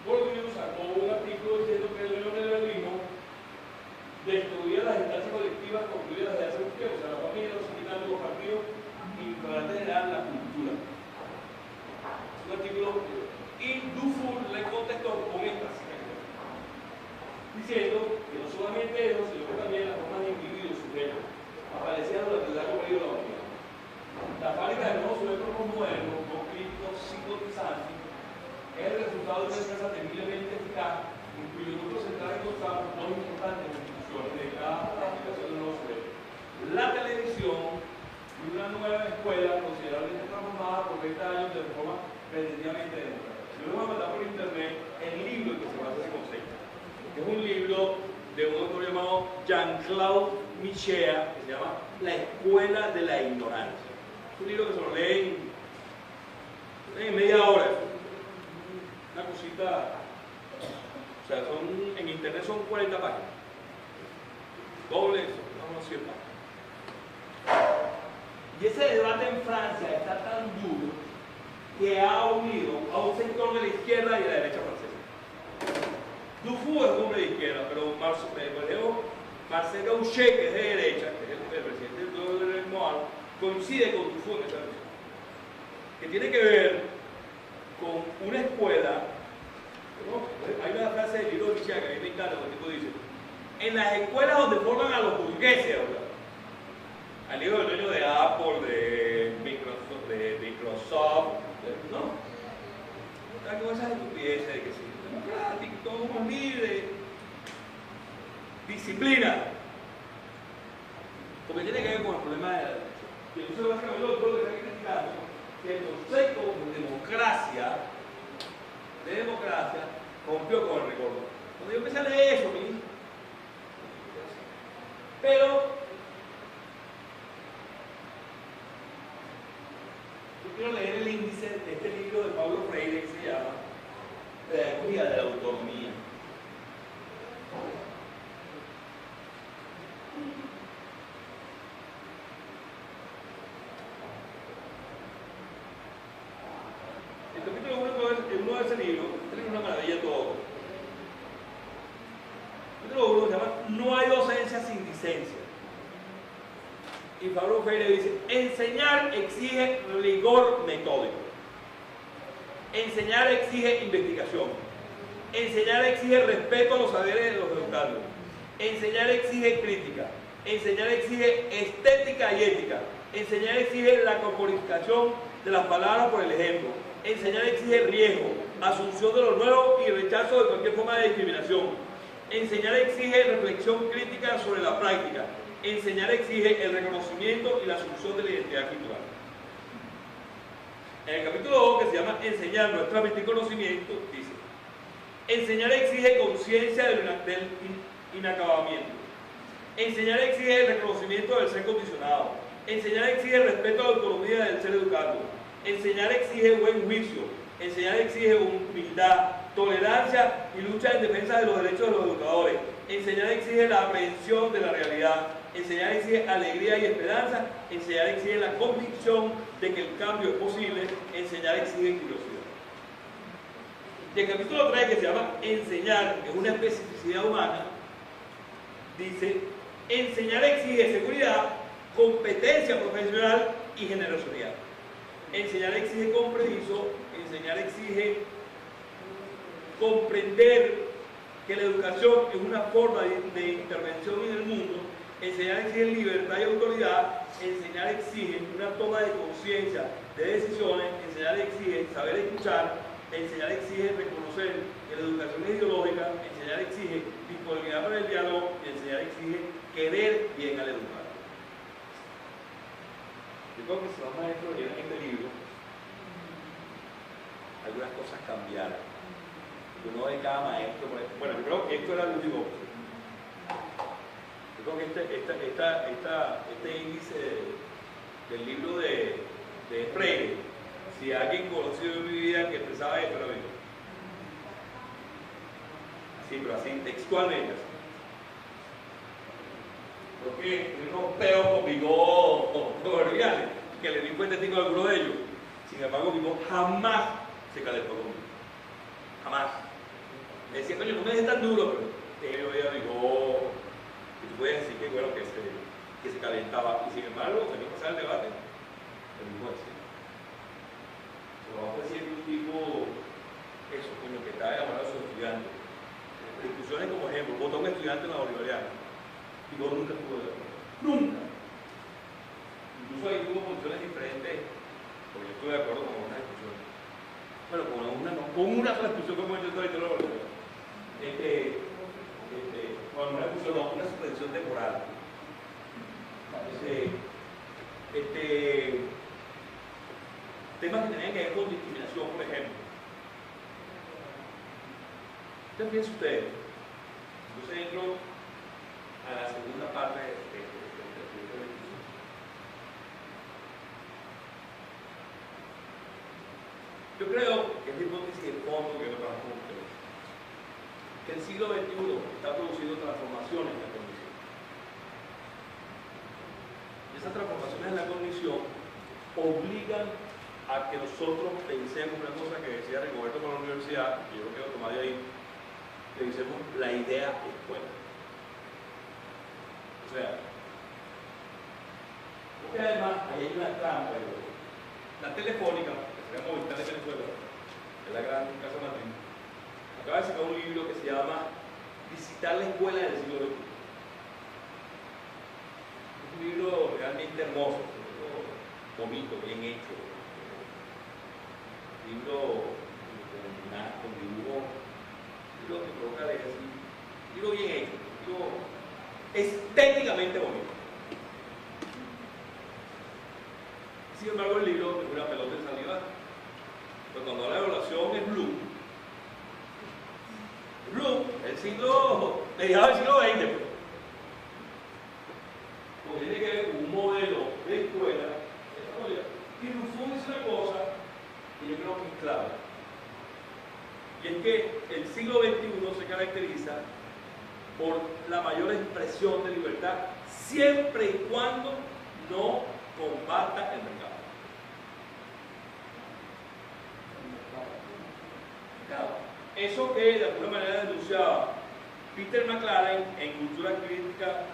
Bourdieu sacó un artículo diciendo que el neoliberalismo destruía las instancias colectivas construidas desde hace mucho tiempo, o sea, la familia, los sindicatos, los partidos, y para generar la cultura. Es un artículo, y Dufour le contestó con esta cita, diciendo que no solamente eso, sino que también la forma de individuos sujetos aparecían durante el largo periodo de la humanidad. La fábrica de nuevos sujetos modernos, no críticos, psicotizantes, es el resultado de una empresa temiblemente eficaz, en cuyo núcleo central encontramos dos importantes instituciones de cada aplicación de nuevos sujetos: la televisión y una nueva escuela considerablemente transformada por 20 años de forma pretendiamente democrática. Yo les voy a mandar por internet el libro en que se basa ese concepto, que es un libro de un autor llamado Jean-Claude Michéa, que se llama La Escuela de la Ignorancia. Es un libro que se lo leen en media hora. Una cosita, o sea, en internet son 40 páginas. Doble eso, unos 100 páginas. Y ese debate en Francia está tan duro que ha unido a un sector de la izquierda y de la derecha francesa. Dufour es un hombre de izquierda, pero Marcel Gauchet, que es de derecha, que es el presidente del MOAL, coincide con Dufour en esa visión, que tiene que ver con una escuela. ¿No? Hay una frase del libro de Michel que a mí me encanta, donde el tipo dice: en las escuelas donde forman a los burgueses, ¿verdad? Al libro del dueño de Apple, de Microsoft, ¿no? Está con esas estupideces de que sí, democrático, todo más libre, disciplina, porque tiene que ver con el problema de la derecha. Y entonces básicamente lo que está criticando que el concepto de democracia rompió con el rigor. Cuando yo empecé a leer eso, pero yo quiero leer el índice de este libro de Paulo Freire que se llama Pedagogía de la Autonomía. El capítulo 1 de ese libro tiene una maravilla todo. El capítulo 1 se llama No hay docencia sin licencia. Y Pablo Freire dice, enseñar exige rigor metódico. Enseñar exige investigación. Enseñar exige respeto a los saberes de los educandos. Enseñar exige crítica. Enseñar exige estética y ética. Enseñar exige la corporificación de las palabras por el ejemplo. Enseñar exige riesgo, asunción de lo nuevo y rechazo de cualquier forma de discriminación. Enseñar exige reflexión crítica sobre la práctica. Enseñar exige el reconocimiento y la asunción de la identidad cultural. En el capítulo 2, que se llama Enseñar no es transmitir conocimiento, dice: enseñar exige conciencia del inacabamiento. Enseñar exige el reconocimiento del ser condicionado. Enseñar exige respeto a la autonomía del ser educando. Enseñar exige buen juicio. Enseñar exige humildad, tolerancia y lucha en defensa de los derechos de los educadores. Enseñar exige la aprehensión de la realidad. Enseñar exige alegría y esperanza. Enseñar exige la convicción de que el cambio es posible. Enseñar exige curiosidad. Y el capítulo 3, que se llama Enseñar es una especificidad humana, dice: enseñar exige seguridad, competencia profesional y generosidad. Enseñar exige compromiso. Enseñar exige comprender que la educación es una forma de intervención en el mundo. Enseñar exige libertad y autoridad. Enseñar exige una toma de conciencia de decisiones. Enseñar exige saber escuchar. Enseñar exige reconocer que la educación es ideológica. Enseñar exige disponibilidad para el diálogo. Y enseñar exige querer bien al educado. Yo creo que si vamos a estudiar en este libro, algunas cosas cambiaron. Uno de cada maestro, bueno, yo creo que esto era el último. Yo creo que este índice del libro de Freire, si alguien conocido en mi vida que expresaba esto, era yo. Así, pero así, textualmente. Así. Porque unos peos con Vigo proverbiales, que le di cuenta a alguno de ellos. Sin embargo, Vigo jamás se calentó conmigo. Jamás. Me decía, coño, no me dejes tan duro, pero yo veía Vigo. Y tú puedes decir que, bueno, que se calentaba. Y sin embargo, se me pasaba el debate. El mismo decía. Vamos a decir que un tipo, eso, coño, que estaba enamorado de sus estudiantes. Discusiones como ejemplo, votó a un estudiante en la bolivariana. Y yo nunca estuvo de acuerdo. Nunca. Incluso ahí tuvo posiciones diferentes, porque yo estuve de acuerdo con una discusión. Bueno, con una sola discusión como yo estoy todo lo bueno, una discusión, no, una suspensión temporal. Temas que tenían que ver con discriminación, por ejemplo. ¿Qué piensa usted? Entonces entro a la segunda parte de la discusión. Yo creo que es la hipótesis de fondo que lo trabajo con ustedes, que el siglo XXI está produciendo transformaciones en la cognición. Y esas transformaciones en la cognición obligan a que nosotros pensemos una cosa que decía Rigoberto con la universidad, que yo lo quiero tomar de ahí, que decimos la idea escuela. O sea, porque además ahí hay una trampa. La Telefónica, que se llama Movistar de Venezuela, que es la gran casa matriz, acaba de sacar un libro que se llama Visitar la escuela del siglo XXI. Es un libro realmente hermoso, un libro bonito, bien hecho. Un libro con dibujo, un libro que provoca leer así, un libro bien hecho, un libro estéticamente bonito. Sin embargo, el libro es una pelota de salida. Pero cuando la evaluación es Bloom, mediados del siglo XX, porque tiene que ver con un modelo de escuela desarrollado. Y Rousseau dice una cosa que yo creo que es clave. Y es que el siglo XXI se caracteriza por la mayor expresión de libertad, siempre y cuando no combata el mercado. Eso que de alguna manera denunciaba Peter McLaren en Cultura Crítica,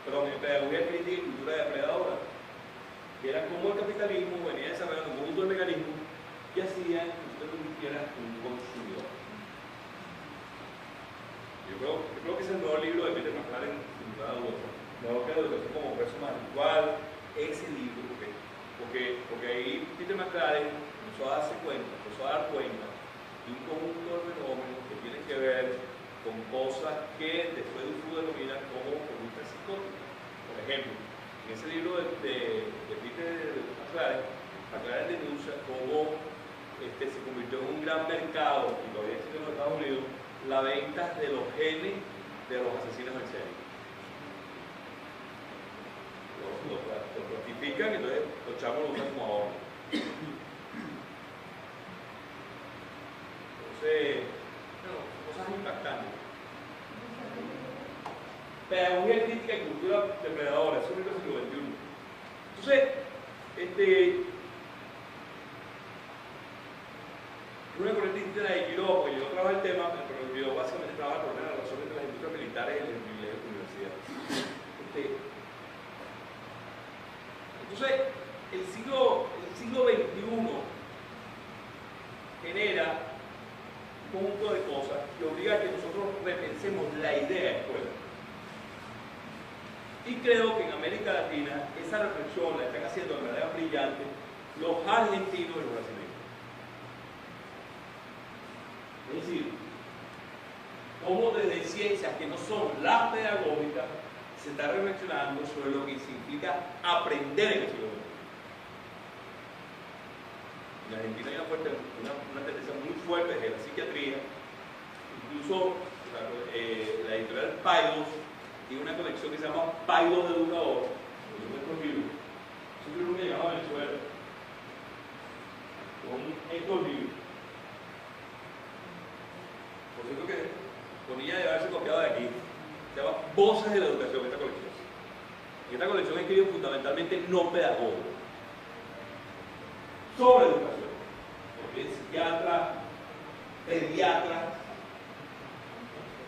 perdón, en Pedagogía Crítica y Cultura Depredadora. que era cómo el capitalismo venía desarrollando un conjunto de mecanismos que hacían que usted convirtiera en un consumidor. Yo creo que es el nuevo libro de Peter McLaren, sin duda alguna. No que la educación como proceso más actual, ese libro, porque ahí Peter McLaren empezó a darse cuenta, empezó a dar cuenta de un conjunto de fenómenos que tienen que ver con cosas que después Dufour denomina como conductas psicóticas. Por ejemplo, en ese libro de Peter McLaren denuncia cómo se convirtió en un gran mercado, y todavía existe en los Estados Unidos, la venta de los genes de los asesinos en serie. Lo clasifican y entonces los chavos lo usan como ahora. Entonces, cosas impactantes. Pedagogía crítica y cultura depredadora, eso es el siglo XXI. Entonces, una corriente distinta de Quiró, porque yo trabajo el tema, pero yo básicamente trabajo con la relación entre las industrias militares y el privilegio de la universidad. Entonces, el siglo XXI genera un conjunto de cosas que obliga a que nosotros repensemos la idea de escuela. Y creo que en América Latina esa reflexión la están haciendo de manera brillante los argentinos y los brasileños. Es decir, cómo desde ciencias que no son las pedagógicas se está reflexionando sobre lo que significa aprender en el siglo XX. En Argentina hay una tendencia muy fuerte de la psiquiatría, incluso la editorial Paidos tiene una colección que se llama Paidos de Educador, de nuestros libros. Es un libro que llegaba a Venezuela, con estos libros. Por cierto que ponía de haberse copiado de aquí, se llama Voces de la Educación, esta colección. Y esta colección escribe fundamentalmente no pedagogos sobre educación, porque es psiquiatra, pediatra,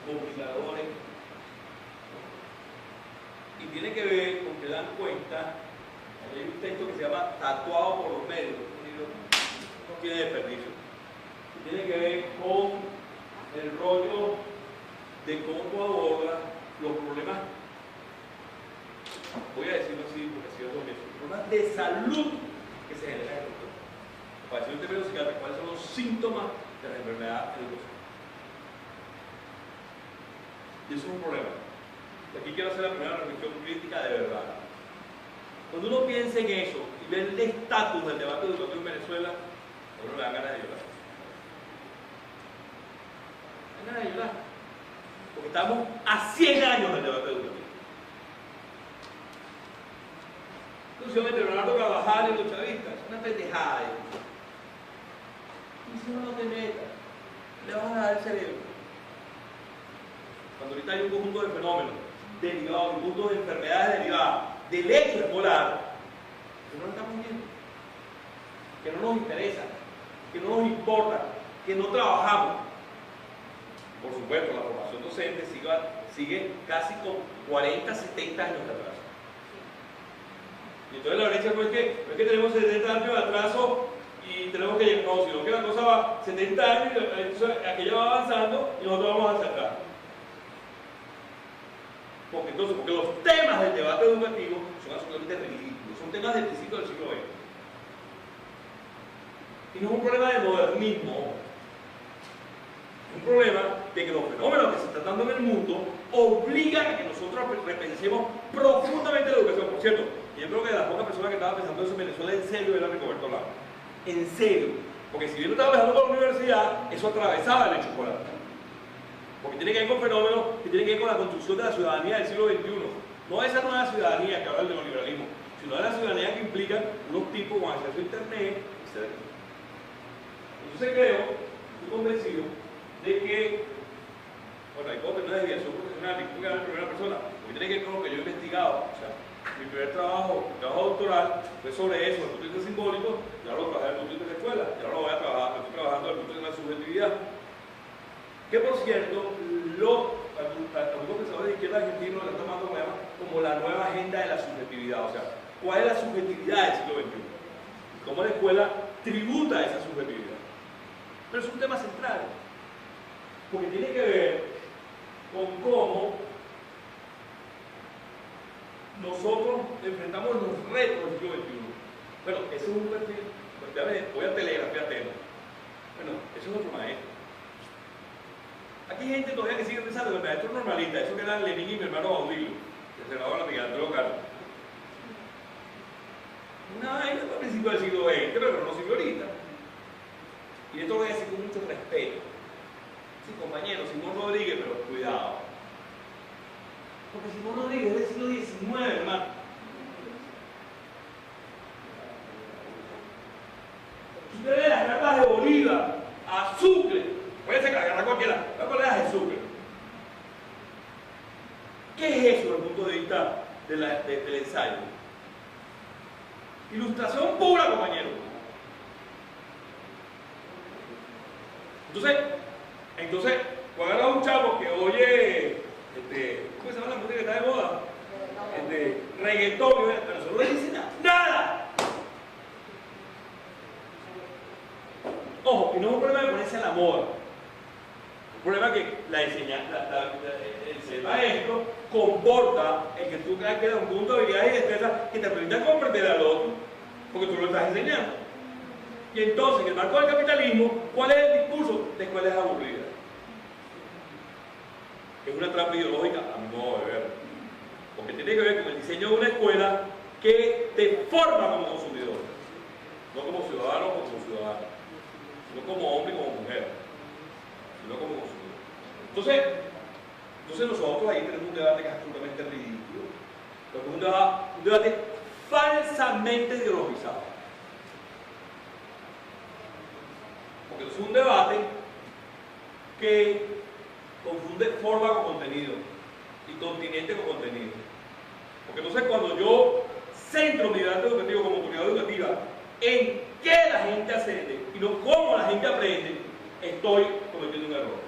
comunicadores, y tiene que ver con que dan cuenta, hay un texto que se llama Tatuado por los medios, un libro que no tiene desperdicio, y tiene que ver con el rollo de cómo tú abordas los problemas, voy a decirlo así porque así es lo mismo, problemas de salud que se generan en el cuerpo. Para decir un término psiquiátrico, ¿cuáles son los síntomas de la enfermedad educacional? Y eso es un problema. Y aquí quiero hacer la primera reflexión crítica de verdad. Cuando uno piensa en eso y ve el estatus del debate educativo en Venezuela, a uno le da ganas de llorar. De llorar, porque estamos a 100 años del debate educativo. Inclusive entre Leonardo Carvajal y los chavistas, es una pendejada. Y si uno no te meta, le vas a dar el cerebro. Cuando ahorita hay un conjunto de fenómenos derivados, un conjunto de enfermedades derivadas del hecho escolar, que no lo estamos viendo, que no nos interesa, que no nos importa, que no trabajamos. Por supuesto, la formación docente sigue casi con 40, 70 años de atraso. Y entonces la brecha no es que tenemos 70 años de atraso y tenemos que llegar, no, sino que la cosa va 70 años y entonces aquella va avanzando y nosotros vamos hacia atrás. Porque los temas del debate educativo son absolutamente ridículos, son temas del principio del siglo XX. Y no es un problema de modernismo. Un problema de que los fenómenos que se están dando en el mundo obligan a que nosotros repensemos profundamente la educación. Por cierto, yo creo que de las pocas personas que estaban pensando eso en Venezuela en serio era Rigoberto Lara. En serio. Porque si bien no estaba pensando por la universidad, eso atravesaba el hecho escolar. Porque tiene que ver con fenómenos que tienen que ver con la construcción de la ciudadanía del siglo XXI. No esa nueva ciudadanía que habla del neoliberalismo, sino de la ciudadanía que implica unos tipos con acceso a internet, etc. Entonces creo, estoy convencido de que, bueno, hay cosas de una desviación profesional, y que la primera persona, porque tiene que ver con lo que yo he investigado. O sea, mi primer trabajo doctoral fue sobre eso, el punto de vista simbólico, y ahora lo trabajé desde el punto de vista de la escuela, y ahora lo voy a trabajar, estoy trabajando desde el punto de vista de la subjetividad. Que por cierto, algunos pensadores de izquierda argentinos lo están tomando como la nueva agenda de la subjetividad. O sea, cuál es la subjetividad del siglo XXI y cómo la escuela tributa esa subjetividad. Pero es un tema central, porque tiene que ver con cómo nosotros enfrentamos los retos del siglo XXI. Bueno, ese es un perfil, pues, voy a telegrafiar temas. Bueno, eso es otro maestro. Aquí hay gente todavía que sigue pensando que el maestro normalista, eso que era Lenin y mi hermano Baudillo, el senador de la Miguel local. Una vaina fue a principios del siglo XX, pero no sirve ahorita. Y esto lo voy a decir con mucho respeto. Sí, compañero, Simón Rodríguez, pero cuidado. Porque Simón Rodríguez es del siglo XIX, hermano. Usted ve las cartas de Bolívar a Sucre. Puede ser que la agarra cualquiera, pero le das de Sucre. ¿Qué es eso desde el punto de vista del ensayo? Ilustración pura, compañero. Entonces, cuando agarra un chavo que oye, ¿cómo se llama la música que está de moda? Reggaetón, pero eso no le dice nada. Ojo, y no es un problema de ponerse a la moda. Un problema que el ser maestro comporta el que tú creas que da un punto de habilidades y destrezas que te permitan comprender al otro, porque tú lo estás enseñando. Y entonces, en el marco del capitalismo, ¿cuál es el discurso? La escuela es aburrida. Es una trampa ideológica, a mi modo de ver. Porque tiene que ver con el diseño de una escuela que te forma como consumidor. No como ciudadano o como ciudadano. No como hombre y como mujer, sino como consumidor. Entonces nosotros ahí tenemos un debate que es absolutamente ridículo. Es un debate falsamente ideologizado. Porque es un debate que confunde forma con contenido y continente con contenido. Porque entonces cuando yo centro mi debate educativo como comunidad educativa en qué la gente asciende y no cómo la gente aprende, estoy cometiendo un error.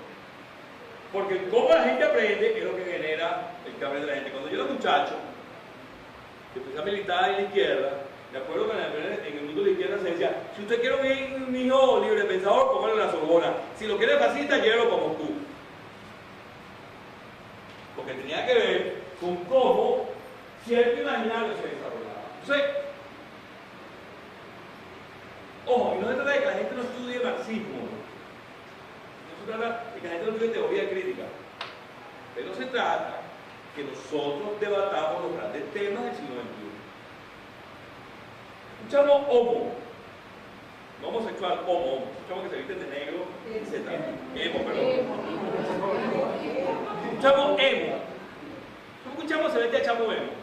Porque cómo la gente aprende es lo que genera el cambio de la gente. Cuando yo era muchacho, que empecé a militar en la izquierda, me acuerdo que en el mundo de la izquierda se decía: si usted quiere un hijo libre pensador, póngale la Sorbona. Si lo quiere fascista, llévelo para Moscú. Porque tenía que ver con cómo cierto imaginario se desarrollaba. Entonces, ojo, y no se trata de que la gente no estudie marxismo, no se trata de que la gente no estudie teoría crítica, pero se trata que nosotros debatamos los grandes temas del siglo XXI. Escuchamos homo, no homosexual, homo, escuchamos que se visten de negro, etc. Emo, perdón. Escuchamos emo. ¿Cómo escuchamos se vete a chamo emo?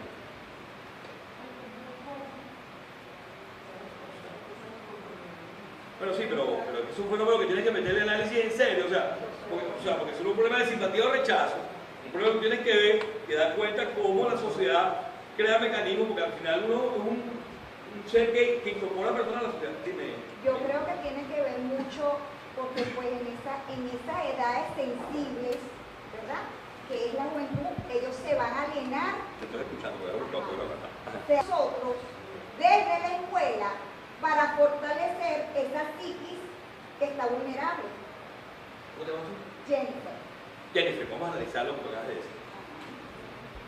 Bueno, sí, pero es un fenómeno que tienes que meterle análisis en serio, porque es un problema de simpatía o rechazo, un problema que tienes que ver, que dar cuenta cómo la sociedad crea mecanismos, porque al final uno es un ser que incorpora a la persona a la sociedad. Dime. Yo creo que tiene que ver mucho, porque pues en esas edades sensibles, ¿verdad?, que es la juventud, ellos se van a alienar. Te estoy escuchando, voy a buscar nosotros, desde la escuela, para fortalecer esa psiquis que está vulnerable. ¿Cómo te llamas? Jennifer, vamos a analizar lo que acabas de decir.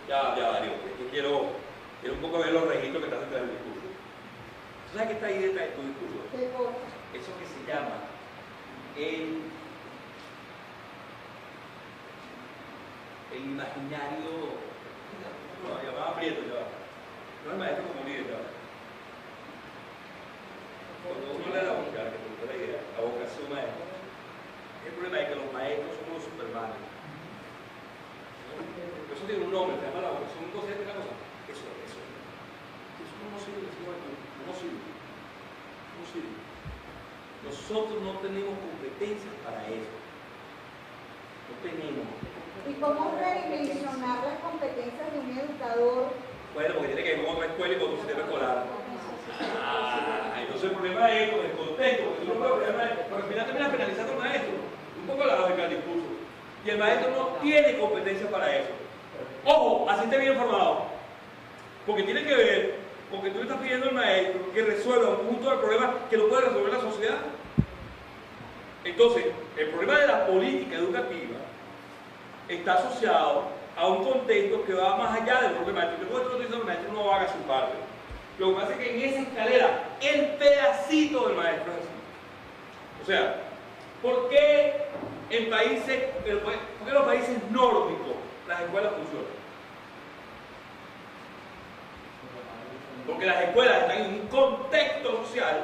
Ya, Darío, es que quiero un poco ver los registros que están detrás del discurso. ¿Tú sabes qué está ahí detrás de tu discurso? Eso que se llama el imaginario. No, llamaba Prieto, ya. No el maestro como líder, ya. Cuando uno le da la boca, que te gusta la idea, la vocación maestra, el problema es que los maestros somos los supermanes. Eso tiene un nombre, se llama la vocación, un concepto, una cosa. Eso no sirve, no sirve. Nosotros no tenemos competencias para eso. No tenemos. ¿Y cómo redimensionar las competencias de un educador? Bueno, porque tiene que ver con otra escuela y con otro sistema escolar. Entonces el problema es con el contexto, porque tú no puedes problemar, porque al final terminas penalizando al maestro. Un poco la lógica del discurso. Y el maestro no tiene competencia para eso. Ojo, así esté bien formado. Porque tiene que ver Porque tú le estás pidiendo al maestro que resuelva un conjunto de problemas que no puede resolver la sociedad. Entonces, el problema de la política educativa está asociado a un contexto que va más allá del propio maestro. Yo estoy diciendo que el maestro no haga su parte. Lo que pasa es que en esa escalera, el pedacito del maestro es así. O sea, ¿por qué en los países nórdicos las escuelas funcionan? Porque las escuelas están en un contexto social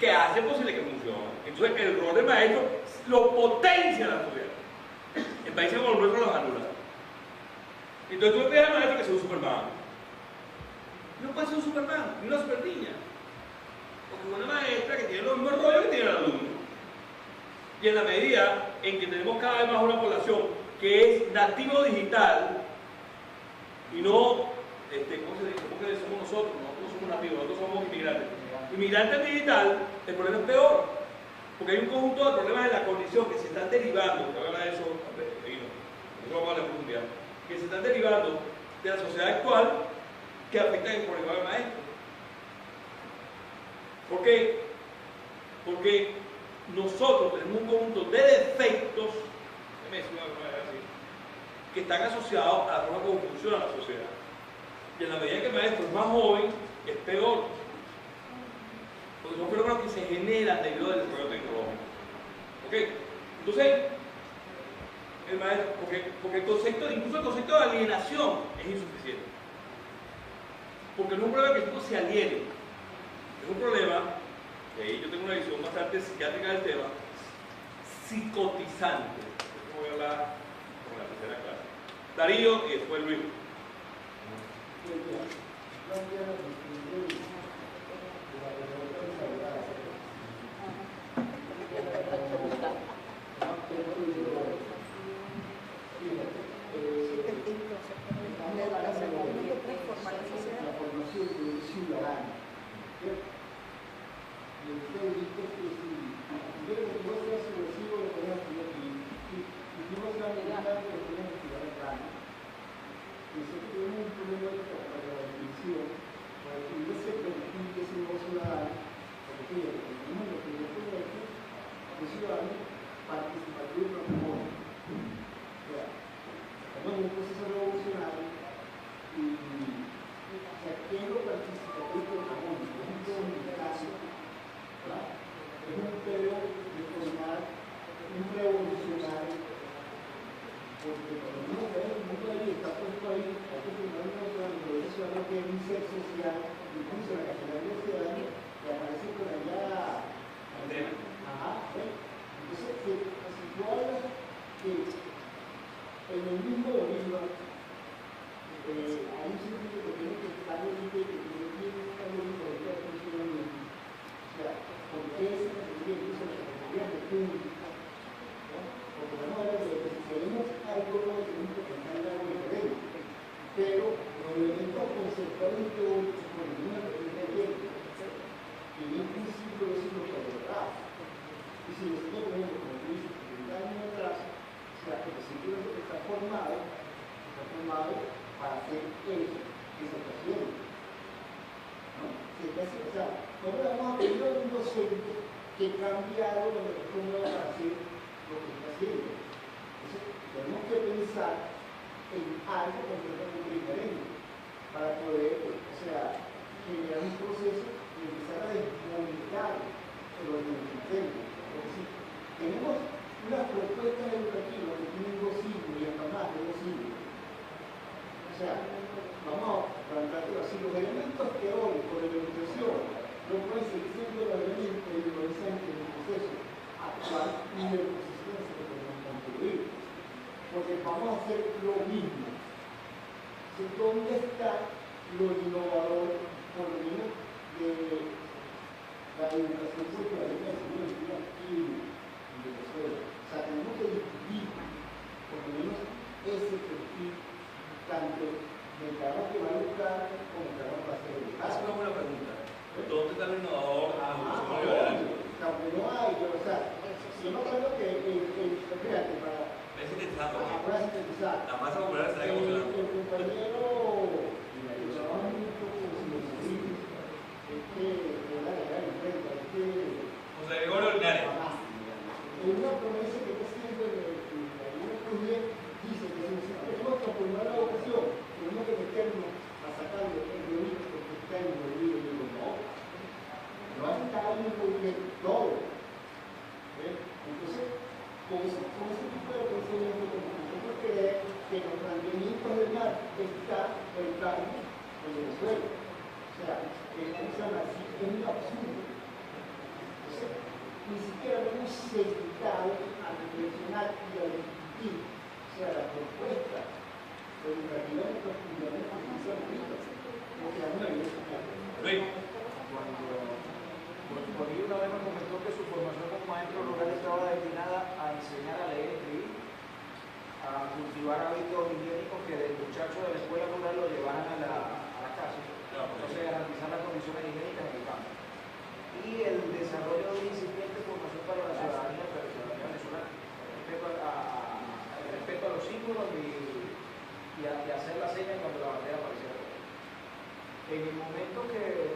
que hace posible que funcione. Entonces el rol del maestro lo potencia la sociedad. En países como el nuestro los anula. Entonces tú le pides al maestro que sea un Superman. No puede ser un Superman, ni una super niña. Porque es una maestra que tiene los mismos rollos que tiene el alumno. Y en la medida en que tenemos cada vez más una población que es nativo digital y no, ¿cómo se dice? Porque somos nosotros no somos nativos, nosotros somos inmigrantes. Inmigrantes digital, el problema es peor. Porque hay un conjunto de problemas en la condición que se están derivando, que habla de eso, no vamos a hablar en profundidad, que se están derivando de la sociedad actual que afectan el problema del maestro. ¿Por qué? Porque nosotros tenemos un conjunto de defectos, que están asociados a la forma como funciona la sociedad. Y en la medida que el maestro es más joven, es peor. Porque son fenómenos que se generan debido al desarrollo tecnológico. ¿Ok? Entonces, el maestro, porque el concepto, incluso el concepto de alienación es insuficiente. Porque no es un problema que el tipo se aliene. Es un problema, y ahí yo tengo una visión bastante psiquiátrica del tema, psicotizante. Voy a hablar con la tercera clase. Darío y después Luis. La masa popular está emocionando. está el plano en el suelo. O sea, usan así, es un absurdo. Ni siquiera lo hemos sentado a reflexionar y a discutir. O sea, la propuesta educativa de los estudiantes porque a mí me Luis. Cuando una vez me comentó que su formación como maestro rural estaba destinada a enseñar a leer y escribir, a cultivar hábitos higiénicos que del muchacho de la escuela rural lo llevaran a la casa. Entonces garantizar las condiciones higiénicas en el campo. Y el desarrollo de una incipiente formación para la ciudadanía venezolana. Respecto a los símbolos y hacer la seña cuando la bandera apareciera. En el momento que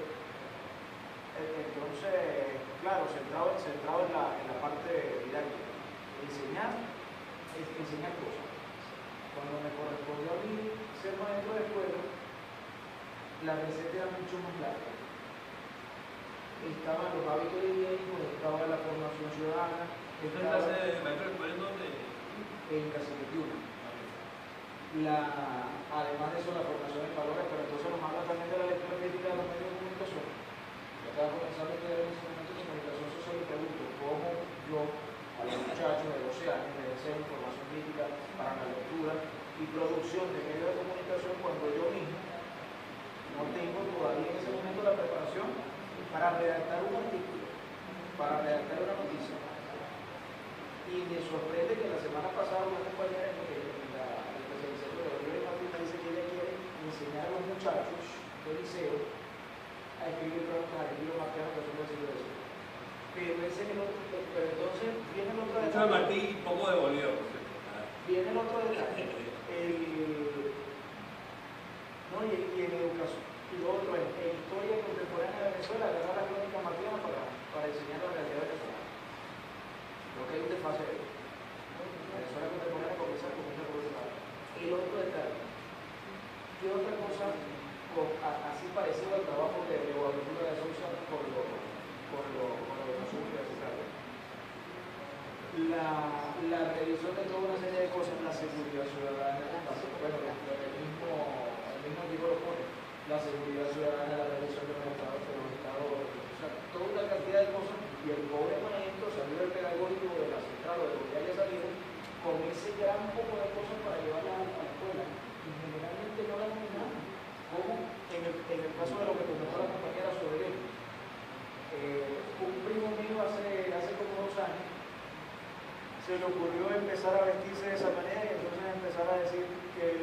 entonces, claro, centrado en la parte didáctica, enseñar cosas. Cuando me correspondió a mí ser maestro de escuela, la receta era mucho más larga. Estaban los hábitos higiénicos, estaba la formación ciudadana. ¿Esta clase de maestro de escuela en dónde? En Casi 21. Además de eso, la formación en valores, pero entonces nos habla también de la lectura crítica de los medios de comunicación. Yo estaba comenzando a estudiar instrumentos de comunicación social y pregunto cómo yo, a los muchachos de 12 años, les enseño información crítica para la lectura y producción de medios de comunicación cuando yo mismo no tengo todavía en ese momento la preparación para redactar un artículo, para redactar una noticia. Y me sorprende que la semana pasada una compañera en la especialización de Gabriel Martín me dice que ella quiere enseñar a los muchachos del liceo a escribir preguntas, a escribir mapear que son del siglo XIX. Pero entonces viene el otro detalle. Martín y poco de Bolívar. Viene el otro detalle. Y en educación. Y lo otro es, en historia contemporánea de Venezuela, agarrar la crónica martina para enseñar la realidad venezolana. Creo que hay un desfase ahí. Venezuela contemporánea comienza por otro lado. El otro detalle. ¿Qué otra cosa así parecido al trabajo de Guadalupe de Sousa con la educación universitaria? La revisión de toda una serie de cosas, la seguridad ciudadana, bueno, el mismo tipo lo pone, la seguridad ciudadana, la revisión de los estados, o sea, toda una cantidad de cosas, y el pobre maestro salió del pedagógico de la central, de lo que haya salido, con ese gran poco de cosas para llevarla a la escuela, y generalmente no la dominamos, como en el caso de lo que comentó la compañera sobre él. Un primo mío hace como 2 años, se le ocurrió empezar a vestirse de esa manera y entonces empezar a decir que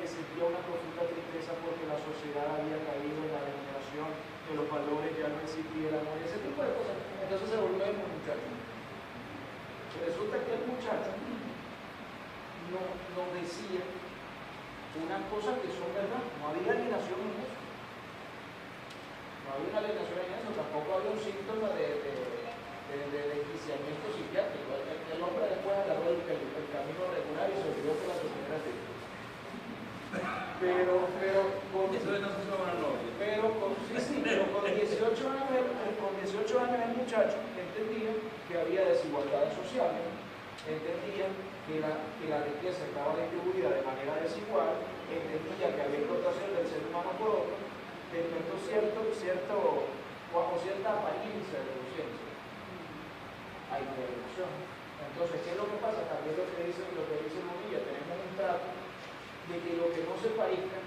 sentía una profunda tristeza porque la sociedad había caído en la degeneración, que los valores ya no existían, el amor y ese tipo de cosas. Entonces se volvió el muchacho. Resulta que el muchacho nos decía unas cosas que son verdad. No había alienación en eso. No había una alienación en eso, tampoco había un síntoma de desquiciamiento psiquiátrico. El hombre después agarró el camino regular y se olvidó que la sociedad era así. Pero con 18 años el muchacho entendía que había desigualdades sociales, entendía que la riqueza estaba distribuida de manera desigual, entendía que había explotación del ser humano por otro, despertó cierta apariencia de conciencia. Hay una evolución. Entonces, ¿qué es lo que pasa? También lo que dice Monilla, tenemos un trato de que lo que no se parezca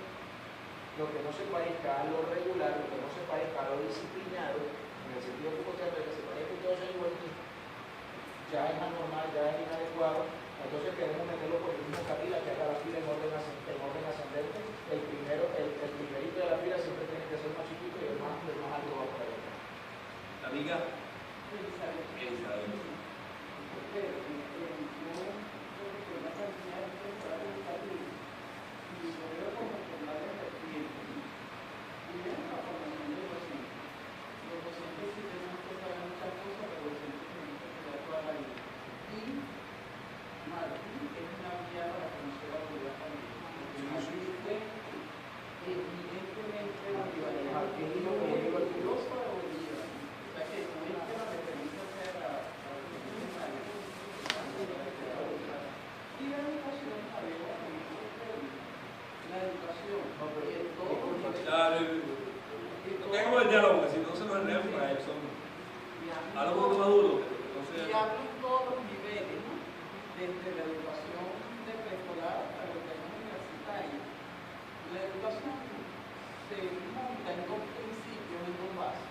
a lo regular, lo que no se parezca a lo disciplinado, en el sentido que se parezca que todos sean igualitos, ya es anormal, ya es inadecuado. Entonces queremos meterlo por el mismo carril, que haga la fila en orden ascendente. El primerito de la fila siempre tiene que ser más chiquito y el más alto va por ahí. Amiga. Claro, lo que hago el diálogo, porque si no se nos enredan para ellos. Ahora un poco más duro. Y hablo en todos los niveles, ¿no? Desde la educación de preescolar hasta la educación universitaria. La educación se monta en dos principios, en dos bases.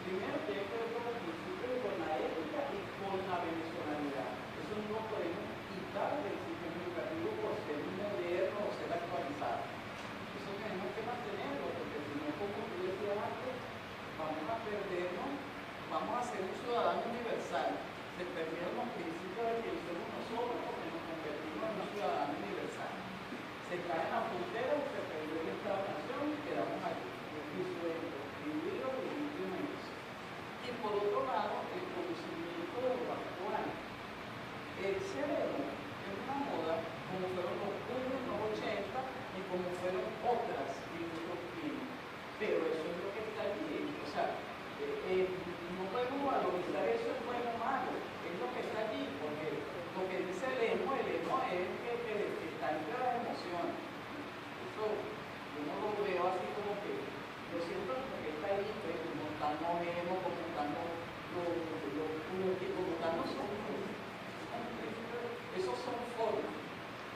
Primero tiene que ver con los principios, con la ética y con la venezolaridad. Eso no lo podemos quitar del sistema educativo por ser moderno o ser actualizado. Eso tenemos que mantenerlo, porque si no, como tú decías antes, vamos a perdernos, vamos a ser un ciudadano universal. Se perdieron los principios de que somos nosotros porque nos convertimos en un ciudadano universal. Se cae en la frontera y se perdió el Estado-Nación y quedamos allí. Divididos y limpios. Y por otro lado, el conocimiento de lo actual. El cerebro es una moda, como fueron los boomers en los 80 y como fueron otras en otros tiempos. Pero eso es lo que está allí. O sea, no podemos valorizar eso es bueno o malo, es lo que está allí, porque lo que dice el emo es que está entre las emociones. Eso yo no lo veo así como que, lo siento porque está ahí, pues, como están los emo, como están los como están los hombres. Esos son formas.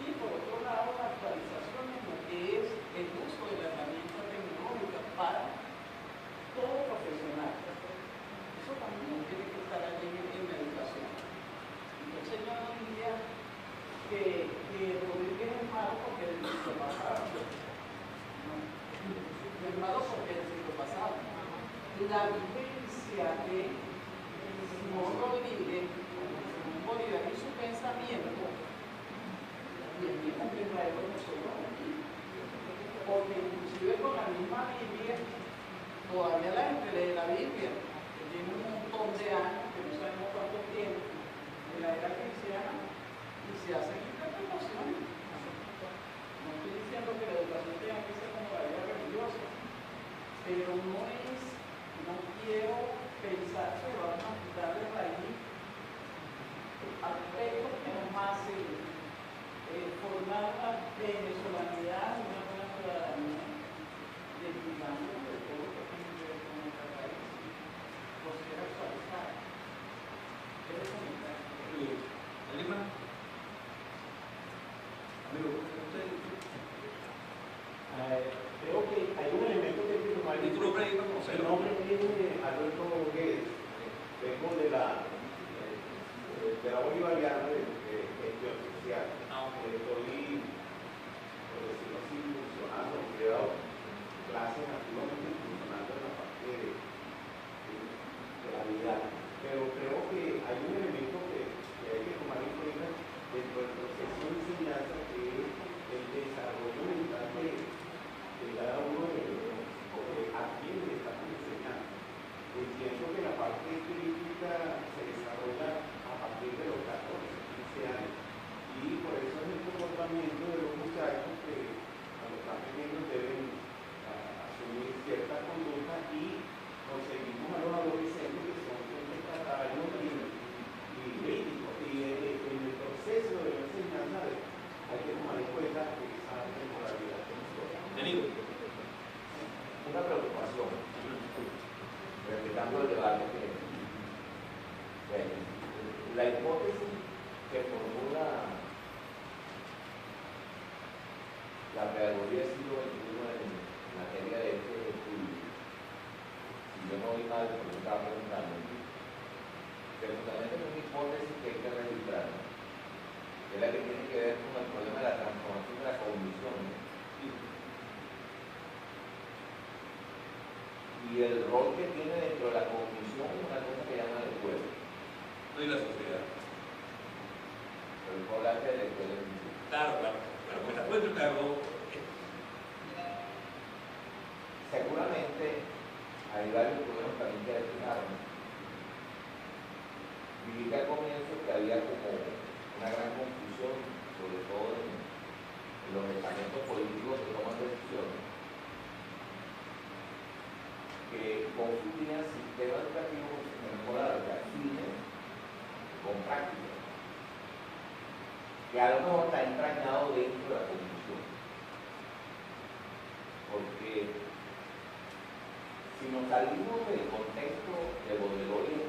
Y por otro lado, la actualización en lo que es el uso de la herramienta tecnológica para todo profesional. Eso también tiene que estar allí en la educación. Entonces yo no diría que Rodríguez es malo porque el siglo pasado. No. Es malo porque el siglo pasado. La vivencia de Simón Rodríguez, Simón Bolívar y su pensamiento, y el mismo que traemos nosotros aquí. Porque inclusive con la misma Biblia, todavía la gente lee la Biblia, que tiene un montón de años, que no sabemos cuánto tiempo, en la era cristiana, y se hacen interpretaciones. No estoy diciendo que la educación tenga que ser como la vida religiosa, pero no quiero pensar que vamos a quitar de raíz aspectos que nos hacen formar la venezolanidad, una buena ciudadanía, desligando de todo lo que tiene que ver con nuestra país, por ser actualizada. ¿Quieres comentar? ¿Alguien más? Amigo, usted. Creo que hay un elemento que hay que tomar. ¿Y tú lo predicas como El nombre es Alberto Guedes. Vengo de la bolivariana de gestión social. Estoy, por decirlo así, funcionando, he dado clases activamente funcionando en la parte de la vida. Pero creo que hay un elemento que hay que tomar en cuenta dentro del proceso de enseñanza, que es el desarrollo mental de cada uno de a quien le estamos enseñando. Entiendo que la parte crítica se desarrolla a partir de los 14, 15 años. Y por eso es el comportamiento de los muchachos que cuando están pequeños deben asumir cierta conducta, y conseguimos a los adolescentes que son contestatorios y críticos. Y en el proceso de la enseñanza hay que tomar en cuenta esa temporalidad que nosotros. Una preocupación, respetando el debate que la hipótesis que formula la pedagogía del siglo XXI en materia de este estudio, si yo no oí mal porque estaba preguntando, pero también es una hipótesis que hay que registrar, que es la que tiene que ver con el problema de la transformación de la cognición y el rol que tiene dentro de la cognición una cosa que llama la escuela. No, y la sociedad. Pero el hablaste de la escuela. Claro, pero me la cuento, claro. Seguramente hay varios problemas también que explicaron. Vi que al comienzo que había como una gran confusión, sobre todo en los estamentos políticos que toman decisiones, que confundían sistema educativo escolar, o sea, cine, con práctica, que a lo mejor está entrañado dentro de la confusión. porque si nos salimos del contexto de Baudelaire y